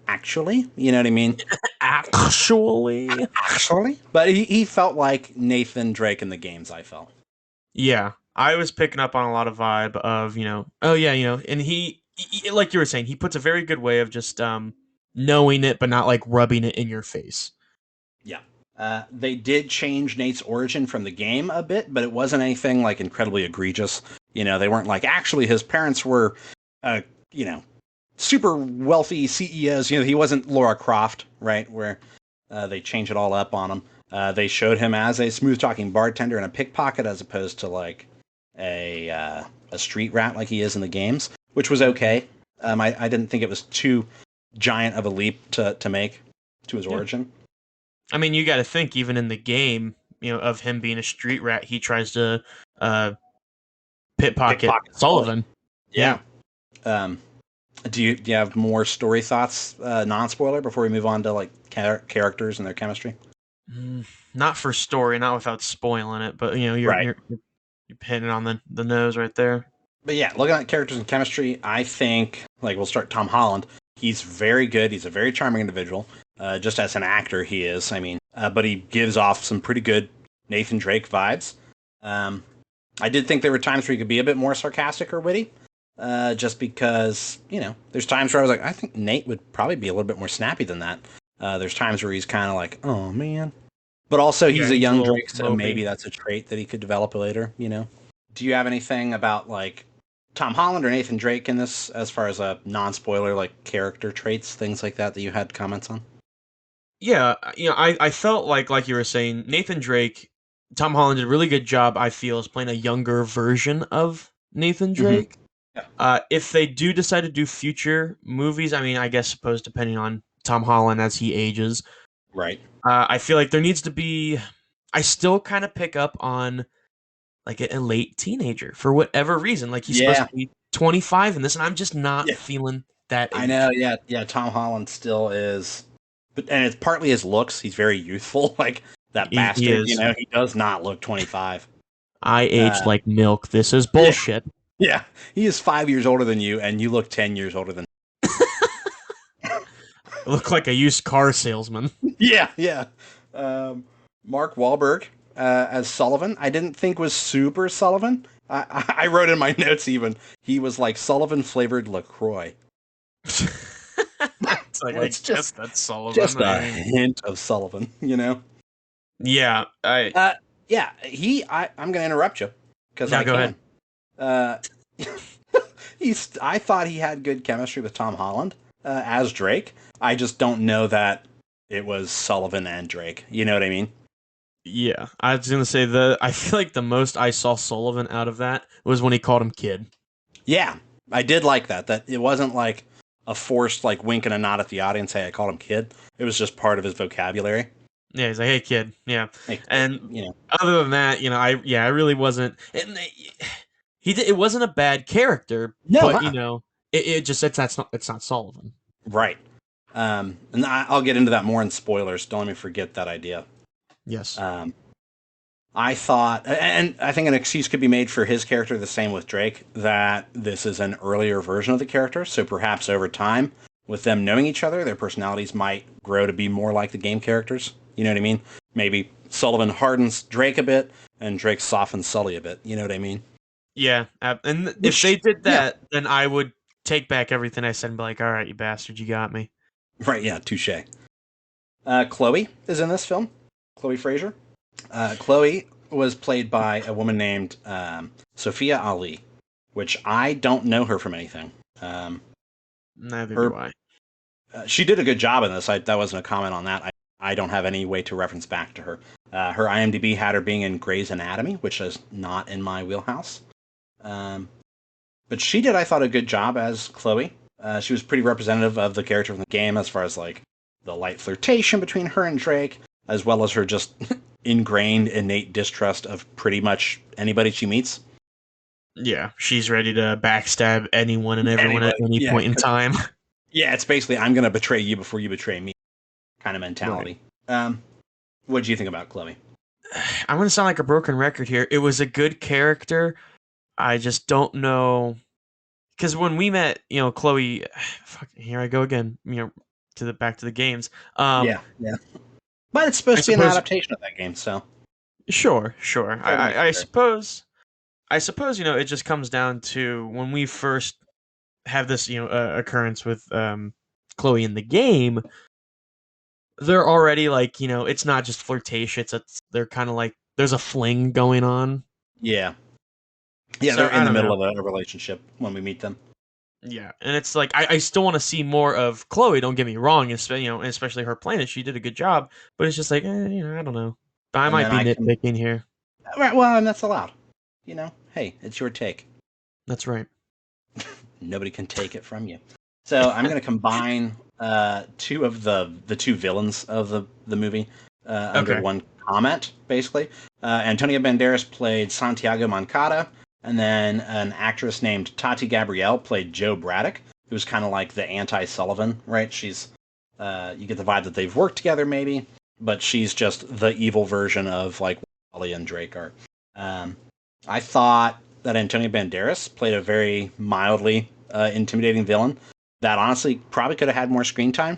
Actually, you know what I mean? Actually, but he felt like Nathan Drake in the games. I felt. Yeah, I was picking up on a lot of vibe of oh yeah, and he like you were saying, he puts a very good way of just knowing it, but not like rubbing it in your face. Yeah. They did change Nate's origin from the game a bit, but it wasn't anything like incredibly egregious. They weren't like actually his parents were, super wealthy CEOs. He wasn't Laura Croft, right? Where they change it all up on him. They showed him as a smooth talking bartender and a pickpocket as opposed to like a street rat like he is in the games, which was okay. I didn't think it was too giant of a leap to make to his origin. I mean, you got to think, even in the game, of him being a street rat, he tries to pickpocket Sullivan. Yeah. Do you have more story thoughts, non-spoiler, before we move on to like characters and their chemistry? Not for story, not without spoiling it, but you're hitting on the nose right there. But yeah, looking at characters and chemistry, I think like we'll start Tom Holland. He's very good. He's a very charming individual. Just as an actor, he is. I mean, but he gives off some pretty good Nathan Drake vibes. I did think there were times where he could be a bit more sarcastic or witty. Just because, there's times where I was like, I think Nate would probably be a little bit more snappy than that. There's times where he's kind of like, oh man. But also he's a young Drake, so maybe that's a trait that he could develop later, Do you have anything about like Tom Holland or Nathan Drake in this as far as a non-spoiler, like character traits, things like that you had comments on? Yeah, I felt like you were saying, Nathan Drake, Tom Holland did a really good job, I feel, as playing a younger version of Nathan Drake. Mm-hmm. Yeah. If they do decide to do future movies, I mean, I guess suppose depending on Tom Holland as he ages. Right. I feel like there needs to be, I still kind of pick up on like a late teenager for whatever reason. Like he's supposed to be 25 in this, and I'm just not feeling that age. I know, yeah. Tom Holland still is, and it's partly his looks. He's very youthful, like that bastard. He does not look 25. I aged like milk. This is bullshit. Yeah, he is 5 years older than you, and you look 10 years older than. I look like a used car salesman. Yeah. Mark Wahlberg as Sullivan, I didn't think was super Sullivan. I wrote in my notes even he was like Sullivan flavored LaCroix. It's like it's just that's Sullivan. Just a hint of Sullivan, Yeah, I'm gonna interrupt you because go ahead. I thought he had good chemistry with Tom Holland as Drake. I just don't know that it was Sullivan and Drake. You know what I mean? Yeah, I was gonna say I feel like the most I saw Sullivan out of that was when he called him kid. Yeah, I did like that. That it wasn't like, a forced like wink and a nod at the audience. Hey, I called him kid. It was just part of his vocabulary. Yeah, he's like, "Hey, kid." Yeah, Hey, kid, and you know. other than that, I really wasn't. And he did. It wasn't a bad character, No, but it just it's not Sullivan. right. And I'll get into that more in spoilers. Don't let me forget that idea. Yes. Um, I thought, and I think an excuse could be made for his character, the same with Drake, that this is an earlier version of the character. So perhaps over time, with them knowing each other, their personalities might grow to be more like the game characters. You know what I mean? Maybe Sullivan hardens Drake a bit, and Drake softens Sully a bit. You know what I mean? Yeah, and if they Which, did yeah, that, then I would take back everything I said and be like, "All right, you bastard, you got me." right, yeah, touche. Chloe is in this film. Chloe Fraser. Chloe was played by a woman named Sophia Ali, which I don't know her from anything. Neither Her do I. She did a good job in this. That wasn't a comment on that. I don't have any way to reference back to her. Her IMDb had her being in Grey's Anatomy, which is not in my wheelhouse. Um, but she did, I thought, a good job as Chloe. She was pretty representative of the character from the game as far as like the light flirtation between her and Drake, as well as her just ingrained, innate distrust of pretty much anybody she meets. Yeah, she's ready to backstab anyone and everyone at Anybody, any yeah, point in time. yeah. It's basically I'm gonna betray you before you betray me, kind of Right. mentality. What do you think about Chloe? I'm gonna sound like a broken record here. It was a good character. I just don't know because when we met, Chloe. Fuck, here I go again. To the back to the games. Yeah, yeah. But it's I supposed to be an suppose. adaptation of that game, so Sure, sure. totally I fair. suppose. I suppose it just comes down to when we first have this occurrence with Chloe in the game. They're already like it's not just flirtatious. They're kind of like there's a fling going on. Yeah, yeah. So They're in I the don't middle know. of a relationship when we meet them. Yeah, and it's like I still want to see more of Chloe. Don't get me wrong, especially her playing it. She did a good job, but it's just like I don't know. I And might then be I can, nitpicking here. right, well, and that's allowed. Hey, it's your take. That's right. Nobody can take it from you. So I'm going to combine two of the two villains of the movie under Okay. one comment, basically. Antonio Banderas played Santiago Moncada, and then an actress named Tati Gabrielle played Joe Braddock, who's kind of like the anti-Sullivan, right? She's you get the vibe that they've worked together, maybe, but she's just the evil version of like what Ollie and Drake are. Um, I thought that Antonio Banderas played a very mildly intimidating villain that honestly probably could have had more screen time.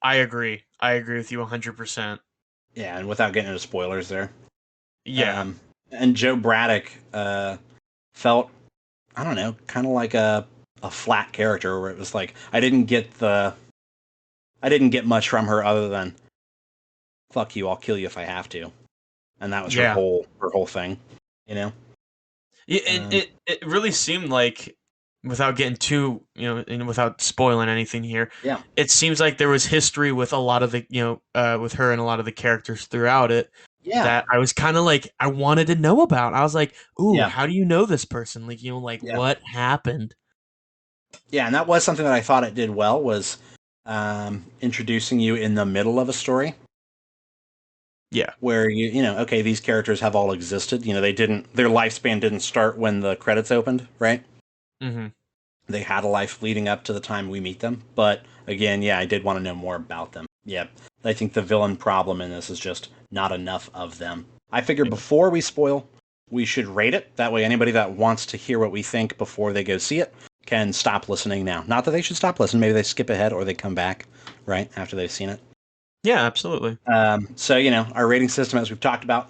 I agree. I agree with you 100%. Yeah, and without getting into spoilers there. Yeah. Um, and Joe Braddock felt, I don't know, kind of like a flat character where it was like I didn't get much from her other than fuck you, I'll kill you if I have to, and that was Yeah. her whole thing, you know. It really seemed like, without getting too, and without spoiling anything here, Yeah, it seems like there was history with a lot of the, with her and a lot of the characters throughout it yeah, that I was kind of like, I wanted to know about. I was like, ooh, yeah, how do you know this person? Like, like yeah, what happened? yeah, and that was something that I thought it did well was introducing you in the middle of a story Yeah. where okay, these characters have all existed. They didn't their lifespan didn't start when the credits opened, right? Mm-hmm. They had a life leading up to the time we meet them. But again, yeah, I did want to know more about them. Yeah, I think the villain problem in this is just not enough of them. I figure Yeah. before we spoil, we should rate it. That way, anybody that wants to hear what we think before they go see it can stop listening now. Not that they should stop listening. Maybe they skip ahead or they come back right after they've seen it. Yeah, absolutely. So, our rating system, as we've talked about,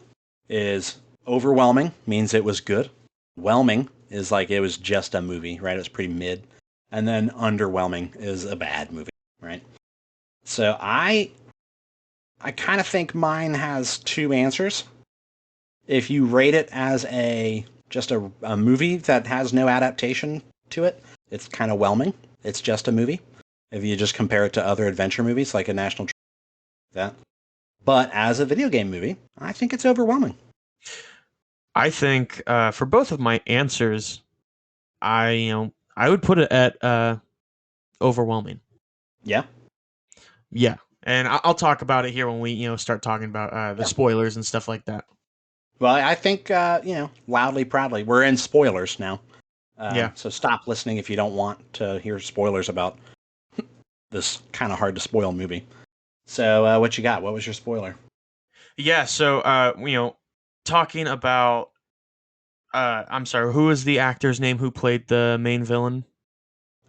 is overwhelming, means it was good. Whelming is like it was just a movie, right? It was pretty mid. And then underwhelming is a bad movie, right? So I kind of think mine has two answers. If you rate it as just a movie that has no adaptation to it, it's kind of whelming. It's just a movie. If you just compare it to other adventure movies like a National that. But as a video game movie, I think it's overwhelming. I think for both of my answers, I would put it at overwhelming. Yeah. Yeah, and I'll talk about it here when we start talking about the spoilers and stuff like that. Well, I think loudly, proudly, we're in spoilers now. Yeah. So stop listening if you don't want to hear spoilers about this kind of hard to spoil movie. So what you got? What was your spoiler? Yeah, so talking about I'm sorry, who is the actor's name who played the main villain?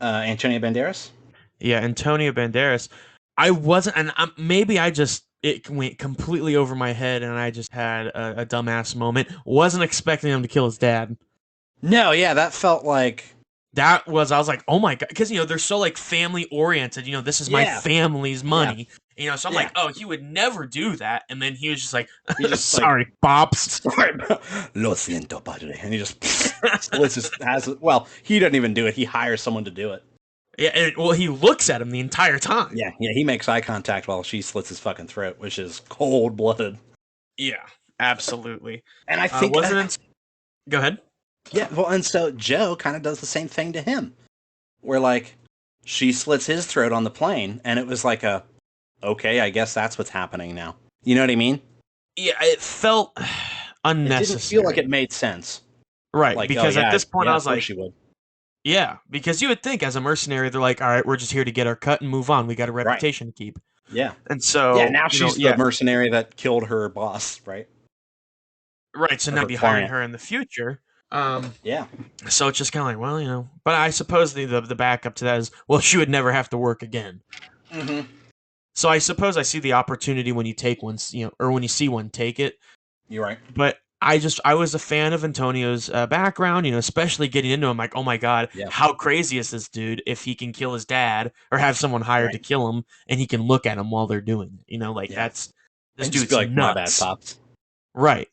Antonio Banderas? Yeah, Antonio Banderas. I wasn't, and maybe it went completely over my head, and I just had a dumbass moment. Wasn't expecting him to kill his dad. No, yeah, that felt like I was like, oh my god, because they're so like family oriented. This is my yeah, family's yeah, money. So I'm yeah. like, oh, he would never do that. And then he was just like, He just like sorry, pops. sorry, lo siento, padre, and he just slits his has. Well, he doesn't even do it. He hires someone to do it. Yeah, and, well, he looks at him the entire time. Yeah, yeah. He makes eye contact while she slits his fucking throat, which is cold blooded. Yeah, absolutely. And I think wasn't it? Go ahead. Yeah, well, and so Joe kind of does the same thing to him, where like she slits his throat on the plane, and it was like okay, I guess that's what's happening now. You know what I mean? Yeah, it felt unnecessary. It didn't feel like it made sense. Right, Like, because at this point I was like, she would. yeah, because you would think as a mercenary, they're like, all right, we're just here to get our cut and move on. We got a reputation to keep. Yeah. And so yeah, now she's the mercenary that killed her boss, right? Right, so now be hiring her in the future. Yeah. So it's just kind of like, well, but I suppose the backup to that is, well, she would never have to work again. Mm-hmm. So I suppose I see the opportunity when you take one, or when you see one, take it. You're right. But I was a fan of Antonio's background, especially getting into him. Like, oh my god, how crazy is this dude if he can kill his dad or have someone hired to kill him and he can look at him while they're doing it. That's this and dude's just be like, nuts. My bad, pops. Right.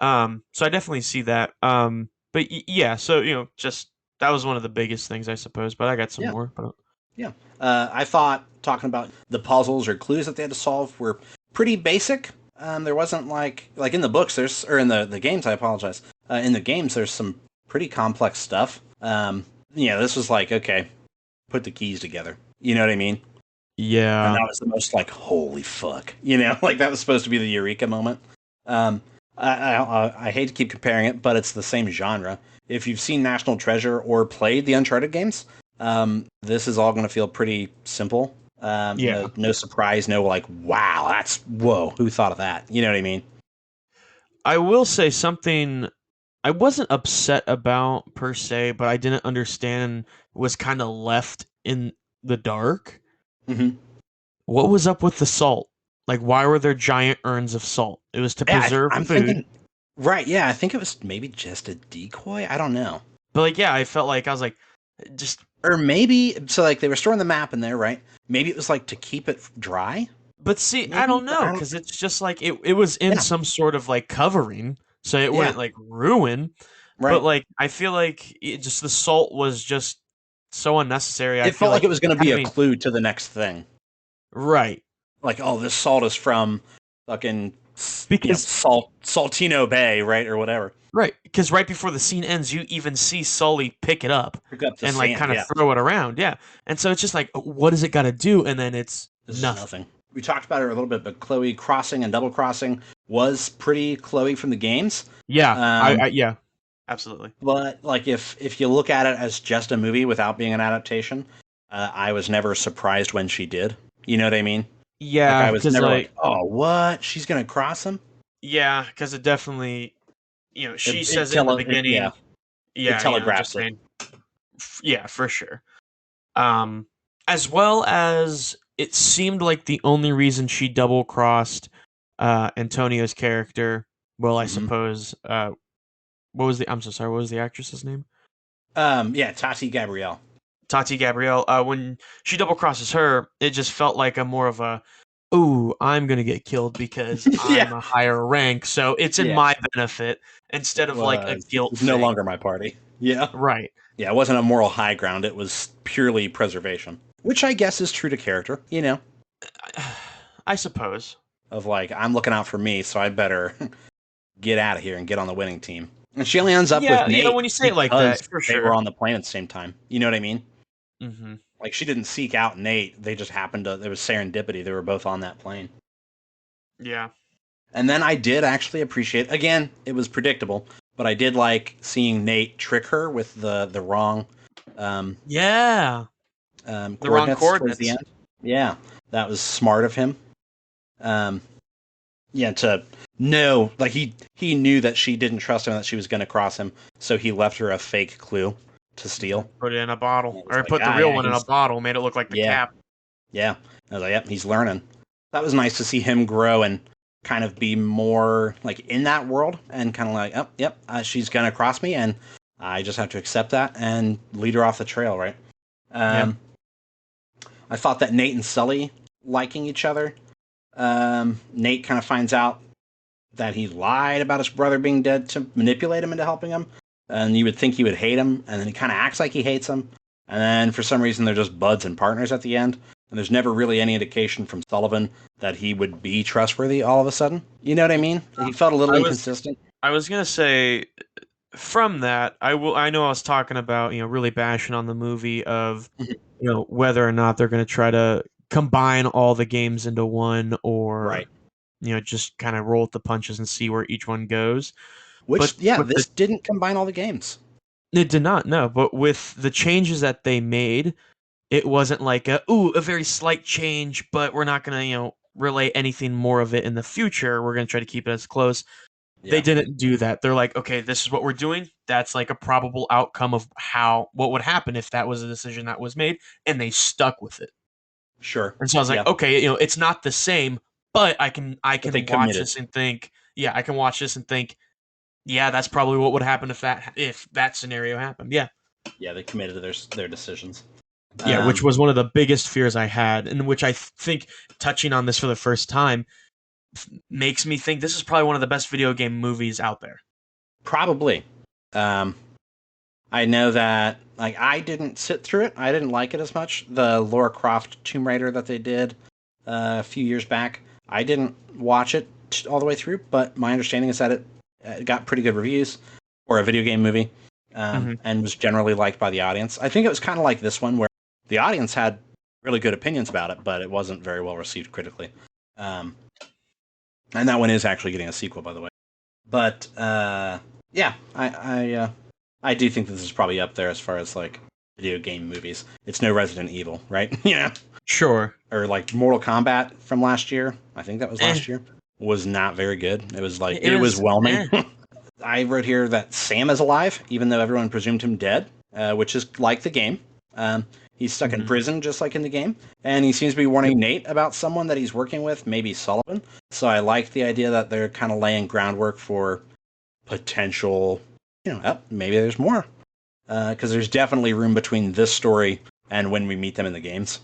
So I definitely see that. But yeah, so just that was one of the biggest things, I suppose. But I got some more. But yeah, I thought talking about the puzzles or clues that they had to solve were pretty basic. There wasn't like in the books, or in the games. I apologize. In the games, there's some pretty complex stuff. This was like, okay, put the keys together. You know what I mean? Yeah. And that was the most like, holy fuck. Like that was supposed to be the eureka moment. I hate to keep comparing it, but it's the same genre. If you've seen National Treasure or played the Uncharted games, this is all going to feel pretty simple. No surprise, no like, wow, whoa, who thought of that? You know what I mean? I will say something I wasn't upset about per se, but I didn't understand was kind of left in the dark. Mm-hmm. What was up with the salt? Like, why were there giant urns of salt? It was to preserve food. Thinking, right, yeah, I think it was maybe just a decoy. I don't know. But, I felt like, I was like, just... Or maybe, so, like, they were storing the map in there, right? Maybe it was, like, to keep it dry? But, see, maybe? I don't know, because it's just, like, it was in some sort of, like, covering, so it wouldn't, like, ruin. Right. But, like, I feel like the salt was just so unnecessary. It felt like it was going to be a clue to the next thing. Right. Like, oh, this salt is from fucking Saltino Bay, right, or whatever. Right, because right before the scene ends, you even see Sully pick it up and like kind of throw it around, And so it's just like, what does it got to do? And then it's nothing. We talked about it a little bit, but Chloe crossing and double crossing was pretty Chloe from the games. Yeah, yeah, absolutely. But like, if you look at it as just a movie without being an adaptation, I was never surprised when she did. You know what I mean? Yeah, I was never like, oh, what? She's gonna cross him? Yeah, because it definitely, she says it in the beginning. It telegraphs it. Yeah, for sure. As well as it seemed like the only reason she double crossed Antonio's character. Well, I suppose. I'm so sorry. What was the actress's name? Tati Gabrielle. Tati Gabrielle, when she double crosses her, it just felt like a more of a, ooh, I'm gonna get killed because I'm a higher rank, so it's in my benefit instead of like a guilt. It's no longer my party. Yeah. Right. Yeah, it wasn't a moral high ground, it was purely preservation. Which I guess is true to character, I suppose. Of like, I'm looking out for me, so I better get out of here and get on the winning team. And she only ends up with Nate. When you say it like that, for sure. They were on the plane at the same time. You know what I mean? Mm-hmm. Like she didn't seek out Nate. They just happened to. It was serendipity. They were both on that plane. Yeah. And then I did actually appreciate. Again, it was predictable, but I did like seeing Nate trick her with the wrong um, Yeah. The wrong coordinates towards the coordinates. end. Yeah, that was smart of him. Um, yeah, to know, like he knew that she didn't trust him, that she was going to cross him, so he left her a fake clue to steal. Put it in a And bottle, it was or like, put the ah, real yeah, one in a bottle, made it look like the yeah, cap. yeah. I was like, yep, he's learning. That was nice to see him grow and kind of be more like in that world and kind of like, oh, yep, she's going to cross me, and I just have to accept that and lead her off the trail, right? Yeah. I thought that Nate and Sully liking each other. Nate kind of finds out that he lied about his brother being dead to manipulate him into helping him. And you would think he would hate him, and then he kind of acts like he hates him. And then for some reason, they're just buds and partners at the end. And there's never really any indication from Sullivan that he would be trustworthy all of a sudden. You know what I mean? He felt a little I was inconsistent. I was gonna say from that, I know I was talking about, really bashing on the movie of, whether or not they're gonna try to combine all the games into one, or Right. just kind of roll with the punches and see where each one goes. Which, But yeah, with this didn't combine all the games. it did not, no. But with the changes that they made, it wasn't like a very slight change, but we're not gonna relay anything more of it in the future. We're gonna try to keep it as close. They Yeah, didn't do that. They're like, okay, this is what we're doing. That's like a probable outcome of what would happen if that was a decision that was made, and they stuck with it. sure. And so I was like, Yeah, okay, it's not the same, but I but they can watch committed. this and think, yeah, I can watch this and think, yeah, that's probably what would happen if that scenario happened. Yeah. Yeah, they committed to their decisions. Yeah, which Um, was one of the biggest fears I had, and which I think, touching on this for the first time, makes me think this is probably one of the best video game movies out there. Probably. Um, I know that like I didn't sit through it. I didn't like it as much. The Lara Croft Tomb Raider that they did a few years back. I didn't watch it all the way through, but my understanding is that it got pretty good reviews for a video game movie, Hmm. and was generally liked by the audience. I think it was kind of like this one where the audience had really good opinions about it, but it wasn't very well received critically. Um, and that one is actually getting a sequel, by the way. But yeah, I do think this is probably up there as far as like video game movies. It's no Resident Evil, right? Yeah, Sure. or like Mortal Kombat from last year. I think that was Eh, last year. Was not very good. It was like it it was was. whelming. I wrote here that Sam is alive, even though everyone presumed him dead, which is like the game. He's stuck in Mhm. prison, just like in the game, and he seems to be warning Nate about someone that he's working with, maybe Sullivan. So I like the idea that they're kind of laying groundwork for potential, maybe there's more. Because there's definitely room between this story and when we meet them in the games.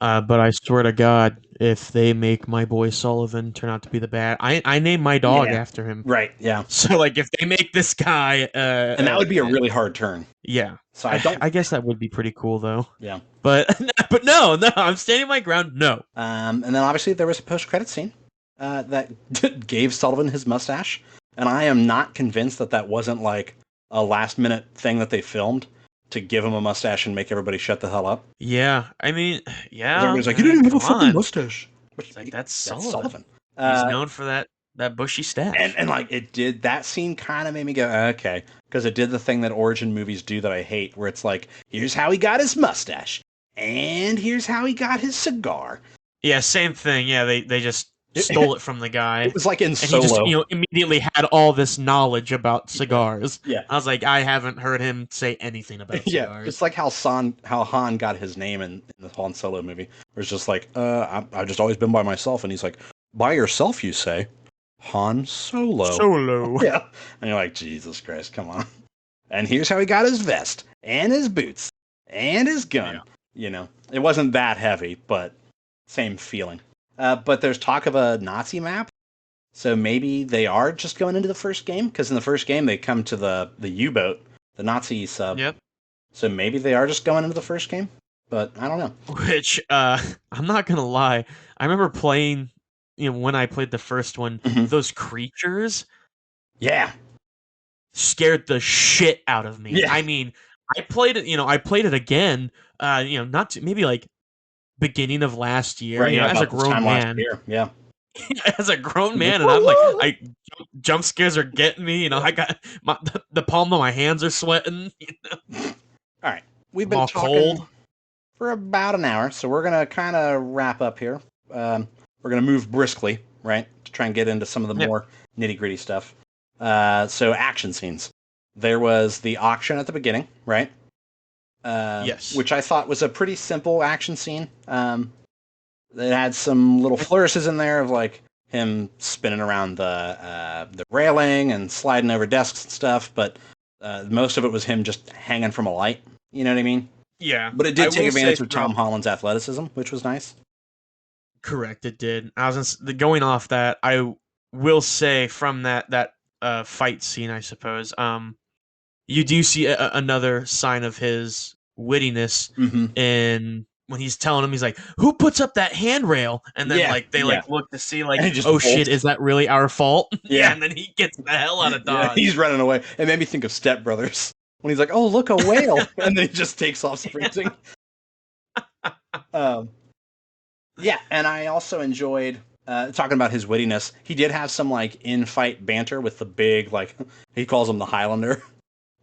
But I swear to God, if they make my boy Sullivan turn out to be the bad, I named my dog Yeah. after him. Right, yeah. So like, if they make this guy, And that would be a really hard turn. yeah, So I don't. I guess that would be pretty cool though. Yeah. But but no, I'm standing my ground. No. And then obviously there was a post-credit scene that gave Sullivan his mustache, and I am not convinced that that wasn't like a last-minute thing that they filmed to give him a mustache and make everybody shut the hell up. Yeah, I mean, yeah. Everybody's like, I "You didn't mean, even have a come fucking on. mustache." It's like that's That's Sullivan. Sullivan. He's known for that bushy stash. And like it did that scene kind of made me go okay, because it did the thing that origin movies do that I hate, where it's like here's how he got his mustache and here's how he got his cigar. Yeah, same thing. Yeah, they just it, stole it from the guy, it was like in and he just Solo. immediately had all this knowledge about cigars. Yeah. I was like, I haven't heard him say anything about Yeah, cigars. it's like how Han got his name in the Han Solo movie. Where it's just like I've just always been by myself, and he's like, by yourself, you say? Han Solo. Solo. Yeah, and you're like, Jesus Christ, come on. And here's how he got his vest and his boots and his gun. Yeah. It wasn't that heavy, but same feeling. But there's talk of a Nazi map, so maybe they are just going into the first game, because in the first game they come to the U-boat, the Nazi sub. Yep. So maybe they are just going into the first game, but I don't know. Which I'm not gonna lie, I remember playing. When I played the first one, Mhm. those creatures Yeah, scared the shit out of me. Yeah. I mean, I played it. I played it again. Not maybe like beginning of last year. Right, yeah, As a about this grown time last man, year. Yeah. as a grown Like, man, and woo, I'm like, woo, woo. jump scares are getting me. Yeah. I got the palm of my hands are sweating. All right. We've I'm been all talking cold. for about an hour, so we're gonna kind of wrap up here. We're gonna move briskly, right, to try and get into some of the Yeah. more nitty gritty stuff. So action scenes. There was the auction at the beginning, right? Yes. Which I thought was a pretty simple action scene. It had some little flourishes in there of like him spinning around the railing and sliding over desks and stuff, but most of it was him just hanging from a light. You know what I mean? Yeah. But it I did take will say advantage of throughout. Tom Holland's athleticism, which was nice. Correct. It did. I was going off that. I will say from that fight scene, I suppose. You do see another sign of his wittiness Mm-hmm. in when he's telling him, he's like, "Who puts up that handrail?" And then Yeah, like they yeah. like look to see And like, he just "Oh shit, bolts. is that really our fault?" Yeah, Yeah, and then he gets the hell out of yeah. He's Dodge. running away. It made me think of Step Brothers when he's like, "Oh, look, a whale," and then he just takes off sprinting. Um, yeah, and I also enjoyed talking about his wittiness. He did have some like in-fight banter with the big like he calls him the Highlander.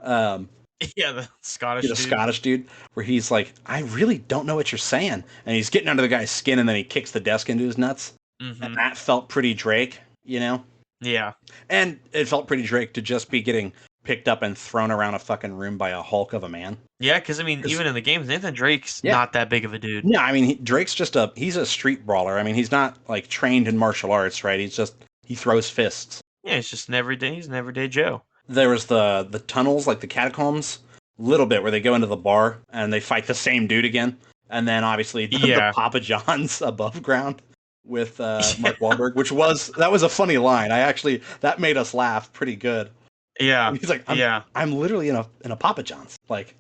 Um, Yeah, the Scottish the dude. Scottish dude, where he's like, "I really don't know what you're saying," and he's getting under the guy's skin, and then he kicks the desk into his nuts, and Hmm. that felt pretty Drake, you know. Yeah. And it felt pretty Drake to just be getting picked up and thrown around a fucking room by a hulk of a man. Yeah, because I mean, 'Cause, even in the games, Nathan Drake's yeah, not that big of a dude. yeah. I mean, Drake's just he's a street brawler. I mean, he's not like trained in martial arts, right? He throws fists. Yeah, it's just he's an everyday Joe. There was the tunnels, like the catacombs, little bit where they go into the bar and they fight the same dude again, and then obviously the Yeah. Papa John's above ground with Mark Wahlberg, that was a funny line. That made us laugh pretty good. Yeah. And he's like, Yeah. I'm literally in a Papa John's. Like,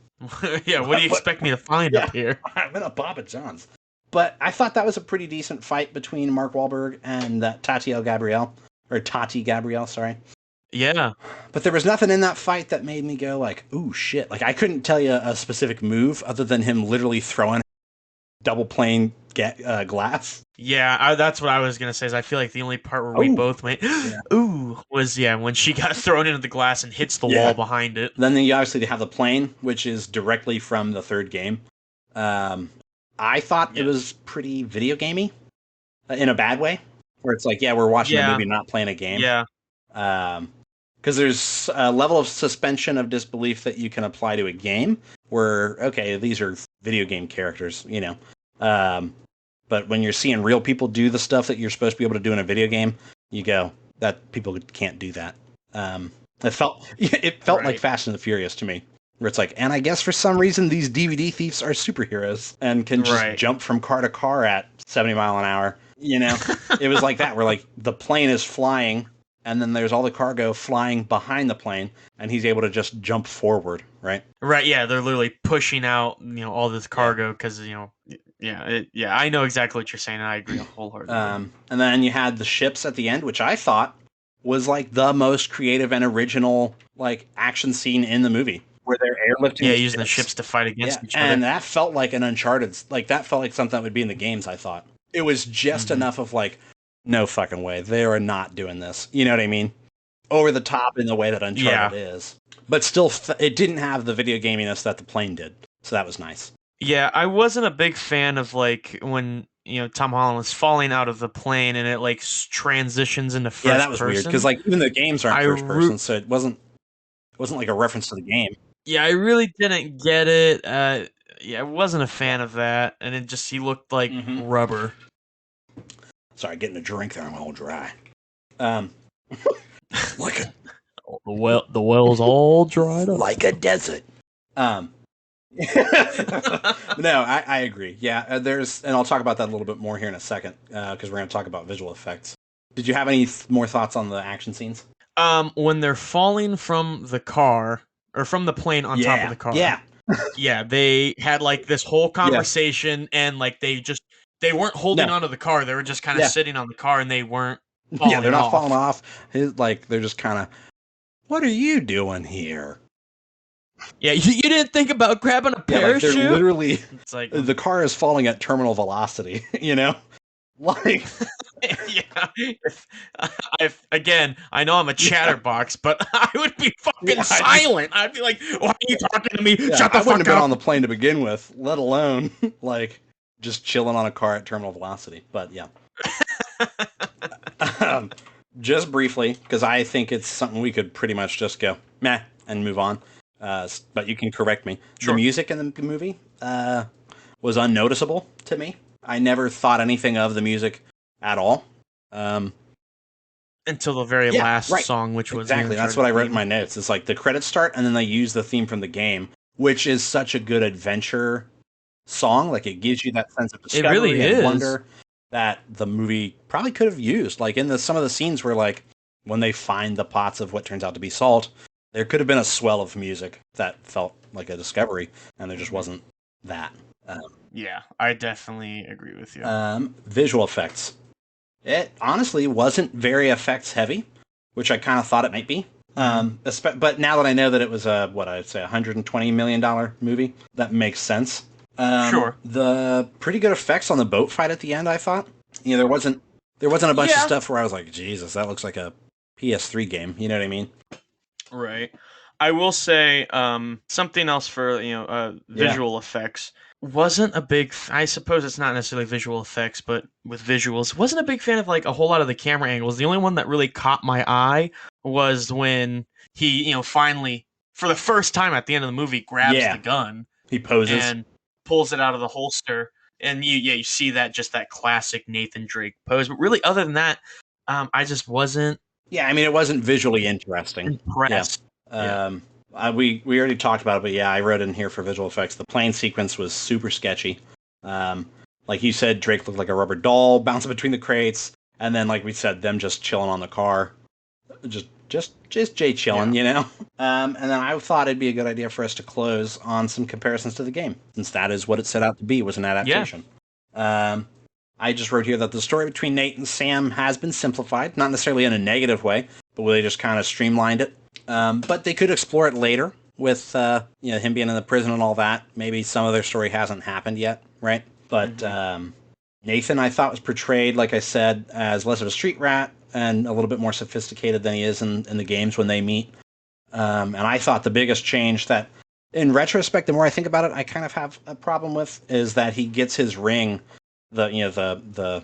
Yeah, what do you what? expect me to find Yeah, up here? I'm in a Papa John's. But I thought that was a pretty decent fight between Mark Wahlberg and Tati Gabrielle, sorry. Yeah. But there was nothing in that fight that made me go like, ooh, shit. Like, I couldn't tell you a specific move other than him literally throwing double plane glass. Yeah, that's what I was gonna say. Is I feel like the only part where we Oh, both went yeah. "ooh" was when she got thrown into the glass and hits the Yeah. wall behind it. Then you obviously have the plane, which is directly from the third game. I thought it was pretty video gamey in a bad way, where it's like, yeah, we're watching a Yeah. movie, not playing a game. Yeah. Because there's a level of suspension of disbelief that you can apply to a game where, okay, these are video game characters, you know. But when you're seeing real people do the stuff that you're supposed to be able to do in a video game, you go, that people can't do that. It felt Right. like Fast and the Furious to me, where it's like, and I guess for some reason these DVD thieves are superheroes and can just Right. jump from car to car at 70 mile an hour. You know, it was like that, where like the plane is flying and then there's all the cargo flying behind the plane, and he's able to just jump forward, right? Right. Yeah, they're literally pushing out all this cargo because yeah, I know exactly what you're saying, and I agree wholeheartedly. And then you had the ships at the end, which I thought was like the most creative and original like action scene in the movie, where they're airlifting. Yeah, using the ships to fight against each other. And that felt like an Uncharted. Like that felt like something that would be in the games. I thought it was just enough of like, no fucking way, they are not doing this. You know what I mean? Over the top in the way that Uncharted is, but still, it didn't have the video gaminess that the plane did. So that was nice. Yeah, I wasn't a big fan of like when Tom Holland was falling out of the plane and it like transitions into first person. Yeah, that was weird because like even the games aren't first person, so it wasn't like a reference to the game. Yeah, I really didn't get it. Yeah, I wasn't a fan of that, and he looked like rubber. Sorry, getting a drink there. I'm all dry. Like the well's all dried up, like a desert. No, I agree. Yeah, and I'll talk about that a little bit more here in a second because we're going to talk about visual effects. Did you have any more thoughts on the action scenes? When they're falling from the car or from the plane on top of the car. Yeah. Yeah, they had like this whole conversation and like they weren't holding onto the car. They were just kind of sitting on the car and they weren't falling Yeah, they're not off. falling off. Like they're just kind of, what are you doing here? Yeah, you didn't think about grabbing a Yeah, like they're parachute? literally It's like, the car is falling at terminal velocity. You know, like yeah. Again, I know I'm a yeah, chatterbox, but I would be fucking yeah. silent. I'd be like, "Why are you talking to me? Yeah, Shut I the wouldn't have fuck been up!" on the plane to begin with, let alone like just chilling on a car at terminal velocity. But yeah, um, just briefly, because I think it's something we could pretty much just go meh and move on. But you can correct me. The Sure. music in the movie was unnoticeable to me. I never thought anything of the music at all. Um, Until the very yeah, last right. song, which was the Exactly. That's Uncharted what I wrote in theme. my notes. It's like the credits start and then they use the theme from the game, which is such a good adventure song. Like it gives you that sense of It really discovery and is. wonder that the movie probably could have used. Like in the some of the scenes where like when they find the pots of what turns out to be salt, there could have been a swell of music that felt like a discovery, and there just Mhm. wasn't that. Um, Yeah, I definitely agree with you. Visual effects. It honestly wasn't very effects heavy, which I kind of thought it might be. Mhm. But now that I know that it was a what I'd say $120 million movie, that makes sense. Sure. The pretty good effects on the boat fight at the end, I thought. You know, there wasn't a bunch of Yeah. stuff where I was like, Jesus, that looks like a PS3 game. You know what I mean? Right. I will say something else for Yeah, visual effects. Wasn't a big. I suppose it's not necessarily visual effects, but with visuals, wasn't a big fan of like a whole lot of the camera angles. The only one that really caught my eye was when he, finally for the first time at the end of the movie grabs yeah. the gun He poses. and pulls it out of the holster, and you see that classic Nathan Drake pose. But really, other than that, I just wasn't Yeah, I mean, it wasn't visually interesting. Yeah. impressed. Yeah. Um, we already talked about it, but yeah, I wrote in here for visual effects. The plane sequence was super sketchy. Um, like you said, Drake looked like a rubber doll bouncing between the crates, and then like we said, them just chilling on the car, just Jay chilling, Yeah. you know. And then I thought it'd be a good idea for us to close on some comparisons to the game, since that is what it set out to be, was an Yeah. adaptation. Um, I just wrote here that the story between Nate and Sam has been simplified, not necessarily in a negative way, but where they just kind of streamlined it. But they could explore it later with him being in the prison and all that. Maybe some of their story hasn't happened yet, right? But Hmm. Nathan, I thought, was portrayed, like I said, as less of a street rat and a little bit more sophisticated than he is in the games when they meet. And I thought the biggest change that, in retrospect, the more I think about it, I kind of have a problem with is that he gets his ring, the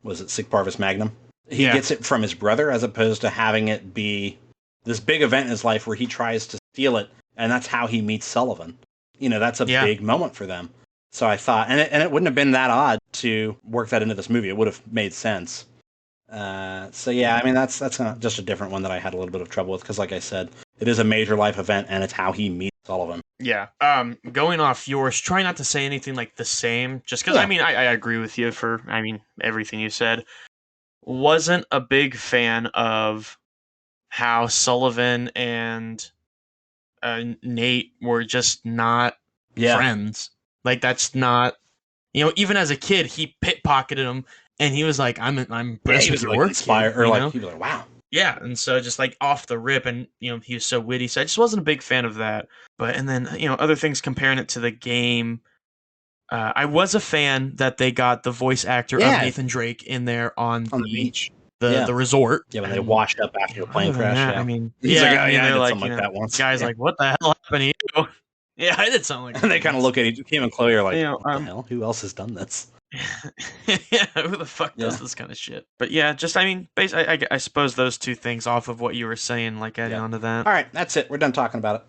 was it Sigparvis Magnum? He Yeah. gets it from his brother as opposed to having it be this big event in his life where he tries to steal it, and that's how he meets Sullivan. That's a Yeah. big moment for them. So I thought, and it wouldn't have been that odd to work that into this movie. It would have made sense. So yeah, I mean that's just a different one that I had a little bit of trouble with because, like I said, it is a major life event, and it's how he meets Sullivan. Yeah. Going off yours, try not to say anything like the same, just because Yeah, I agree with you for everything you said. Wasn't a big fan of how Sullivan and Nate were just not yeah, friends. Like that's not even as a kid, he pickpocketed him, and he was like, I'm yeah. impressed He with was your like work, kid. inspired, or like he was like, wow. Yeah, and so just like off the rip, and he was so witty. So I just wasn't a big fan of that. But and then other things comparing it to the game, I was a fan that they got the voice actor of Yeah, Nathan Drake in there on on the the beach. the Yeah, the resort, yeah. When they and washed up after the plane other than crash, that, yeah. He's like, yeah, oh yeah, I they're did like, something like that once. guys Yeah, like, what the hell happened to you? Yeah, I did something like and that they kind of once. look at him and Chloe are You like, know, what the hell? Who else has done this? yeah, who the fuck Yeah, does this kind of shit? But yeah, just I suppose those two things off of what you were saying, like adding yeah. on to that. All right, that's it. We're done talking about it.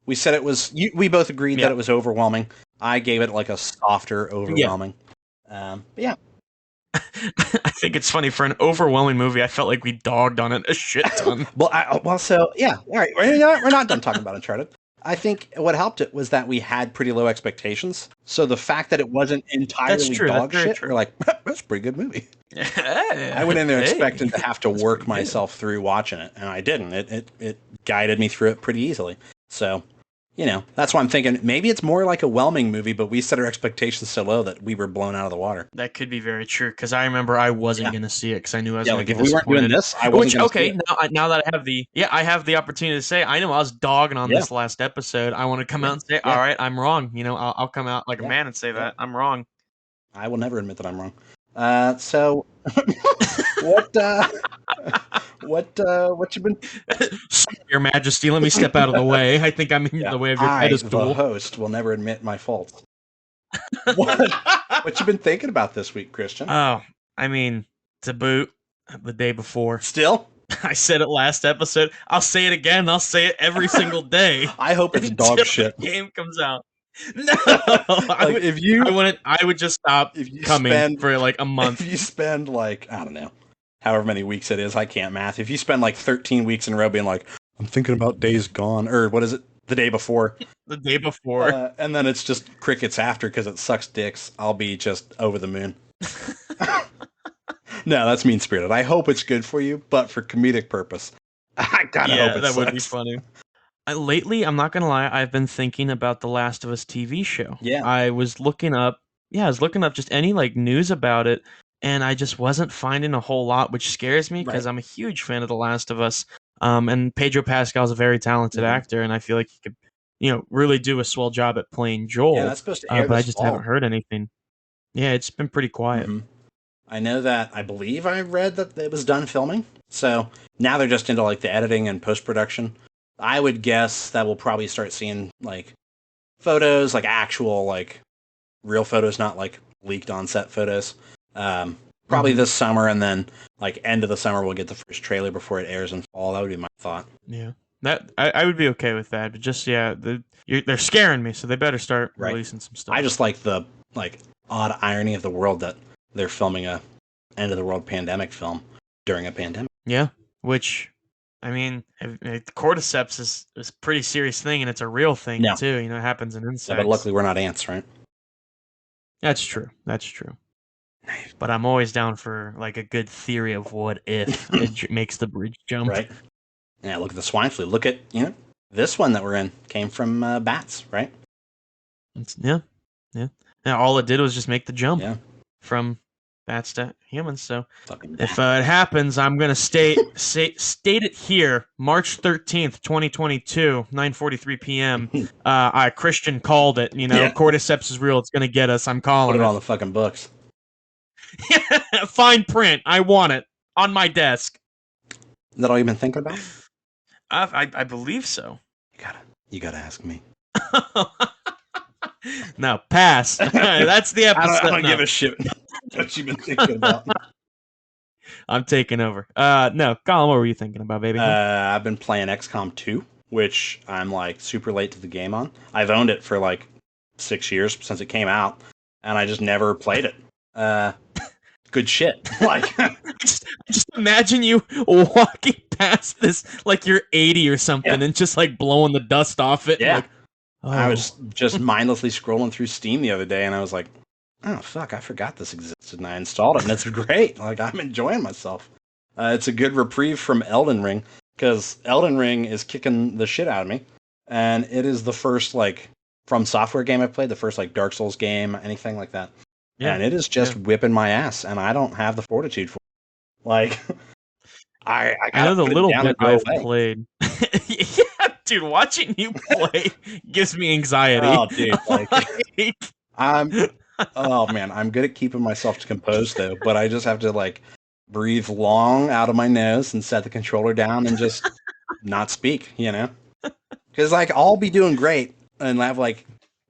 We said it was. We both agreed that Yeah, it was overwhelming. I gave it like a softer yeah. overwhelming. But yeah. I think it's funny for an overwhelming movie. I felt like we dogged on it a shit ton. So yeah. All right, we're not done talking about Uncharted. I think what helped it was that we had pretty low expectations. So the fact that it wasn't That's entirely true. That's dog very shit, true. we're like, that's a pretty good movie. I Yeah. went in there Hey, expecting to have to that's work pretty good. myself through watching it, and I didn't. It guided me through it pretty easily. So that's why I'm thinking maybe it's more like a whelming movie, but we set our expectations so low that we were blown out of the water. That could be very true because I remember I wasn't Yeah. going to see it because I knew I was Yeah, going like to if get we weren't doing disappointed. this, I wasn't going to see Okay, it. now that I have the opportunity to say I know I was dogging on Yeah. this last episode. I want to come Yeah. out and say, Yeah. all right, I'm wrong. I'll come out like a Yeah. man and say Yeah. that I'm wrong. I will never admit that I'm wrong. So what what you been? Sorry, Your Majesty, let me step out of the way. I think I'm in Yeah, the way of your I, the pedestal. host, will never admit my faults. What you been thinking about this week, Christian? Oh, I mean, to boot, the day before. Still? I said it last episode. I'll say it again. I'll say it every single day. I hope it's until dog shit. the game comes out. No, I would just stop coming for like a month. If you spend like, I don't know, however many weeks it is, I can't math. If you spend like 13 weeks in a row being like, I'm thinking about Days Gone, or what is it, the day before, The day before. and then it's just crickets after because it sucks dicks, I'll be just over the moon. No, that's mean spirited. I hope it's good for you, but for comedic purpose, I gotta hope it that sucks. would be funny. Lately, I'm not gonna lie, I've been thinking about the Last of Us TV show. Yeah. I was looking up just any like news about it, and I just wasn't finding a whole lot, which scares me because Right. I'm a huge fan of The Last of Us. And Pedro Pascal's a very talented Mhm. actor, and I feel like he could, really do a swell job at playing Joel. Yeah, that's supposed to air But I this just fall. haven't heard anything. Yeah, it's been pretty quiet. Mhm. I know that, I believe I read that it was done filming. So now they're just into like the editing and post production. I would guess that we'll probably start seeing like photos, like actual, like real photos, not like leaked on set photos. Probably this summer, and then like end of the summer, we'll get the first trailer before it airs in fall. That would be my thought. Yeah, that I would be okay with that, but just they're scaring me, so they better start Right. releasing some stuff. I just like the like odd irony of the world that they're filming a end of the world pandemic film during a pandemic. Yeah, which, I mean, cordyceps is a pretty serious thing, and it's a real thing Yeah. too. It happens in insects. Yeah, but luckily we're not ants, right? That's true. But I'm always down for like a good theory of what if it makes the bridge jump. Right. Yeah, look at the swine flu. Look at, this one that we're in came from bats, right? Yeah. Now all it did was just make the jump Yeah. from bats to humans. So Fucking if it happens, I'm gonna state it here, March 13th, 2022, 9:43 p.m. Christian called it. Yeah. Cordyceps is real. It's gonna get us. I'm put calling it on it. the fucking books. Fine print. I want it on my desk. Is that all you've been thinking about? I believe so. You gotta ask me. No, pass. That's the episode. I don't No. give a shit what you've been thinking about. I'm taking over. No, Colin, what were you thinking about, baby? I've been playing XCOM 2, which I'm like super late to the game on. I've owned it for like 6 years since it came out, and I just never played it. Good shit. Like, just imagine you walking past this like you're 80 or something, and just like blowing the dust off it. Yeah. Like, oh. I was just mindlessly scrolling through Steam the other day, and I was like, oh, fuck, I forgot this existed, and I installed it, and it's great. Like, I'm enjoying myself. It's a good reprieve from Elden Ring, because Elden Ring is kicking the shit out of me, and it is the first, like, From Software game I've played, the first, like, Dark Souls game, anything like that. Yeah. And it is just whipping my ass, and I don't have the fortitude for it. Like, I know the little bit I've played. Yeah, dude, watching you play gives me anxiety. Oh, dude, like, oh man, I'm good at keeping myself composed though, but I just have to like breathe long out of my nose and set the controller down and just not speak, because like I'll be doing great and I have like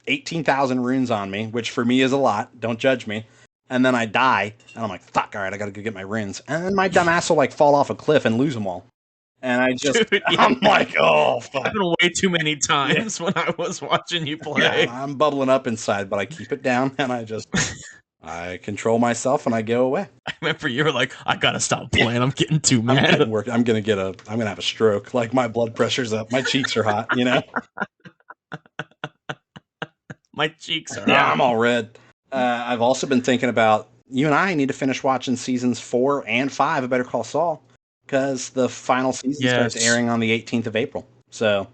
18,000 runes on me, which for me is a lot. Don't judge me. And then I die, and I'm like, fuck, all right, I gotta go get my runes. And then my dumb ass will like fall off a cliff and lose them all. And I just, dude, yeah. I'm like, oh, fuck. Happened way too many times when I was watching you play. Yeah, I'm bubbling up inside, but I keep it down, and I control myself, and I go away. I remember you were like, I gotta stop playing. I'm getting too mad. I'm gonna have a stroke. Like my blood pressure's up, my cheeks are hot. My cheeks are. Yeah, I'm all red. I've also been thinking about you and I need to finish watching seasons 4 and 5 of Better Call Saul, because the final season starts airing on the 18th of April. So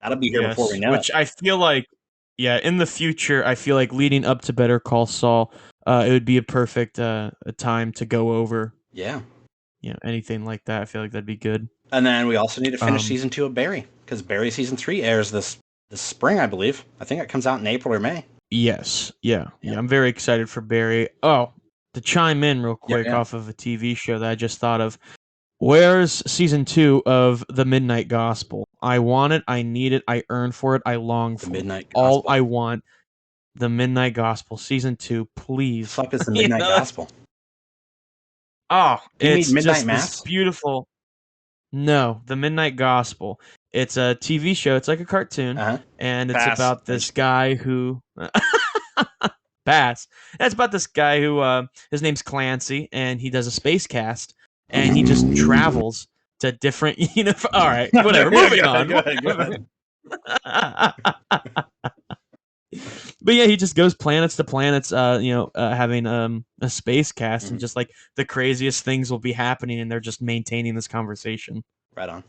That'll be here before we know which it. I feel like, yeah, in the future, I feel like leading up to Better Call Saul, it would be a perfect a time to go over, Yeah. anything like that. I feel like that'd be good. And then we also need to finish Um, season 2 of Barry, because Barry season 3 airs this spring, I believe. I think it comes out in April or May. yes, yeah. I'm very excited for Barry. Oh, to chime in real quick Yeah. off of a TV show that I just thought of. Where's season 2 of The Midnight Gospel? I want it. I need it. I earn for it. I long The for it. Midnight All Gospel. I want, The Midnight Gospel season 2, The please. fuck is the Midnight Gospel? Oh, You mean it's Midnight just Mass? this beautiful. No, The Midnight Gospel. It's a TV show. It's like a cartoon, and it's Pass. about this guy who pass. It's about this guy who his name's Clancy, and he does a space cast, and he just travels to different. All right, whatever. Moving on. Go ahead. But yeah, he just goes planets to planets, having a space cast, and just like the craziest things will be happening, and they're just maintaining this conversation. Right on.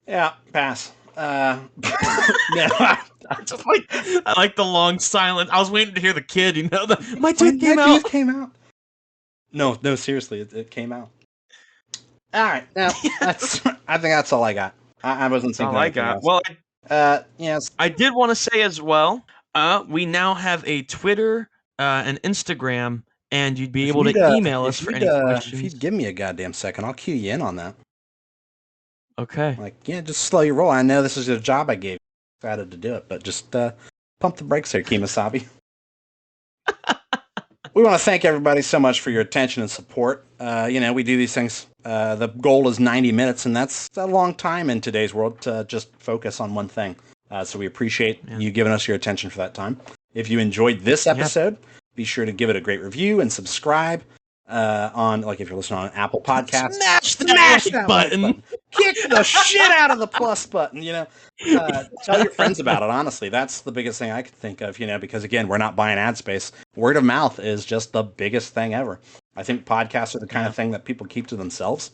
Yeah, pass. Yeah. I like the long silence. I was waiting to hear the kid. My tooth came out. No, seriously, it came out. All right, now I think that's all I got. I wasn't thinking. All I got. Else. Well, yes. I did want to say as well. We now have a Twitter and Instagram, and you'd be able to email us for any questions. If you'd give me a goddamn second, I'll cue you in on that. Okay. Just slow your roll. I know this is a job I gave you. Excited to do it, but just pump the brakes there, Kemosabe. We want to thank everybody so much for your attention and support. We do these things. The goal is 90 minutes, and that's a long time in today's world to just focus on one thing. So we appreciate you giving us your attention for that time. If you enjoyed this episode, be sure to give it a great review and subscribe on, if you're listening on an Apple Podcast. Smash that button. Kick the shit out of the plus button, Tell your friends about it, honestly. That's the biggest thing I could think of, because, again, we're not buying ad space. Word of mouth is just the biggest thing ever. I think podcasts are the kind of thing that people keep to themselves.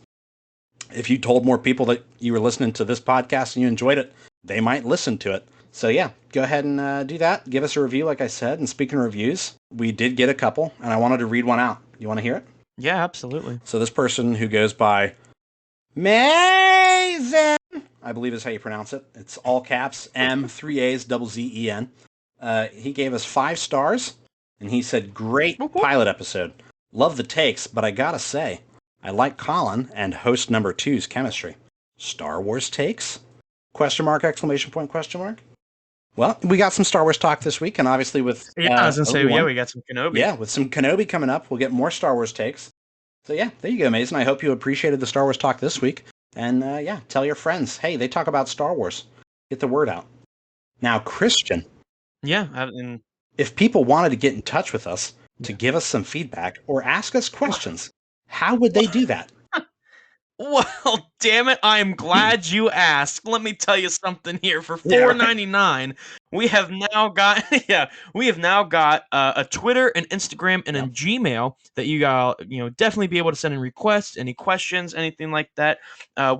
If you told more people that you were listening to this podcast and you enjoyed it, they might listen to it. So, yeah, go ahead and do that. Give us a review, like I said. And speaking of reviews, we did get a couple, and I wanted to read one out. You want to hear it? Yeah, absolutely. So this person who goes by Mazen, I believe is how you pronounce it. It's all caps, M3A's ZZEN. He gave us 5 stars, and he said, great pilot episode. Love the takes, but I gotta say, I like Colin and host number 2's chemistry. Star Wars takes? Question mark, exclamation point, question mark? Well, we got some Star Wars talk this week, and obviously with I was going to say, we got some Kenobi. Yeah, with some Kenobi coming up, we'll get more Star Wars takes. So yeah, there you go, Mason. I hope you appreciated the Star Wars talk this week. And tell your friends, hey, they talk about Star Wars. Get the word out. Now, Christian. Yeah. If people wanted to get in touch with us to give us some feedback or ask us questions, how would they do that? Well, damn it, I am glad you asked. Let me tell you something here. For $4.99, we have now got a Twitter, an Instagram, and a Gmail that you got definitely be able to send in requests, any questions, anything like that.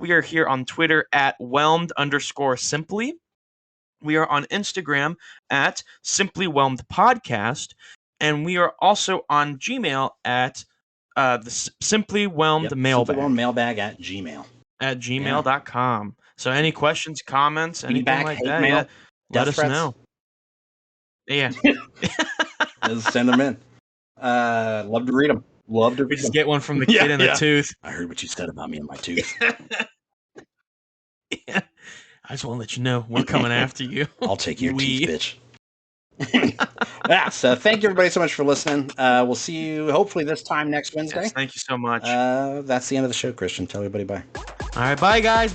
We are here on Twitter at whelmed_simply. We are on Instagram at Simply Whelmed Podcast, and we are also on Gmail at the Simply Whelmed Mailbag. Simply Whelmed Mailbag at Gmail. At gmail.com. So any questions, comments, feedback, anything like that, mail, let us threats. know. Yeah. Just send them in. Love to read them. We just get one from the kid in the tooth. I heard what you said about me and my tooth. Yeah. I just want to let you know we're coming after you. I'll take your teeth, bitch. So thank you everybody so much for listening. We'll see you hopefully this time next Wednesday. Yes, thank you so much. That's the end of the show, Christian. Tell everybody bye. All right, bye guys.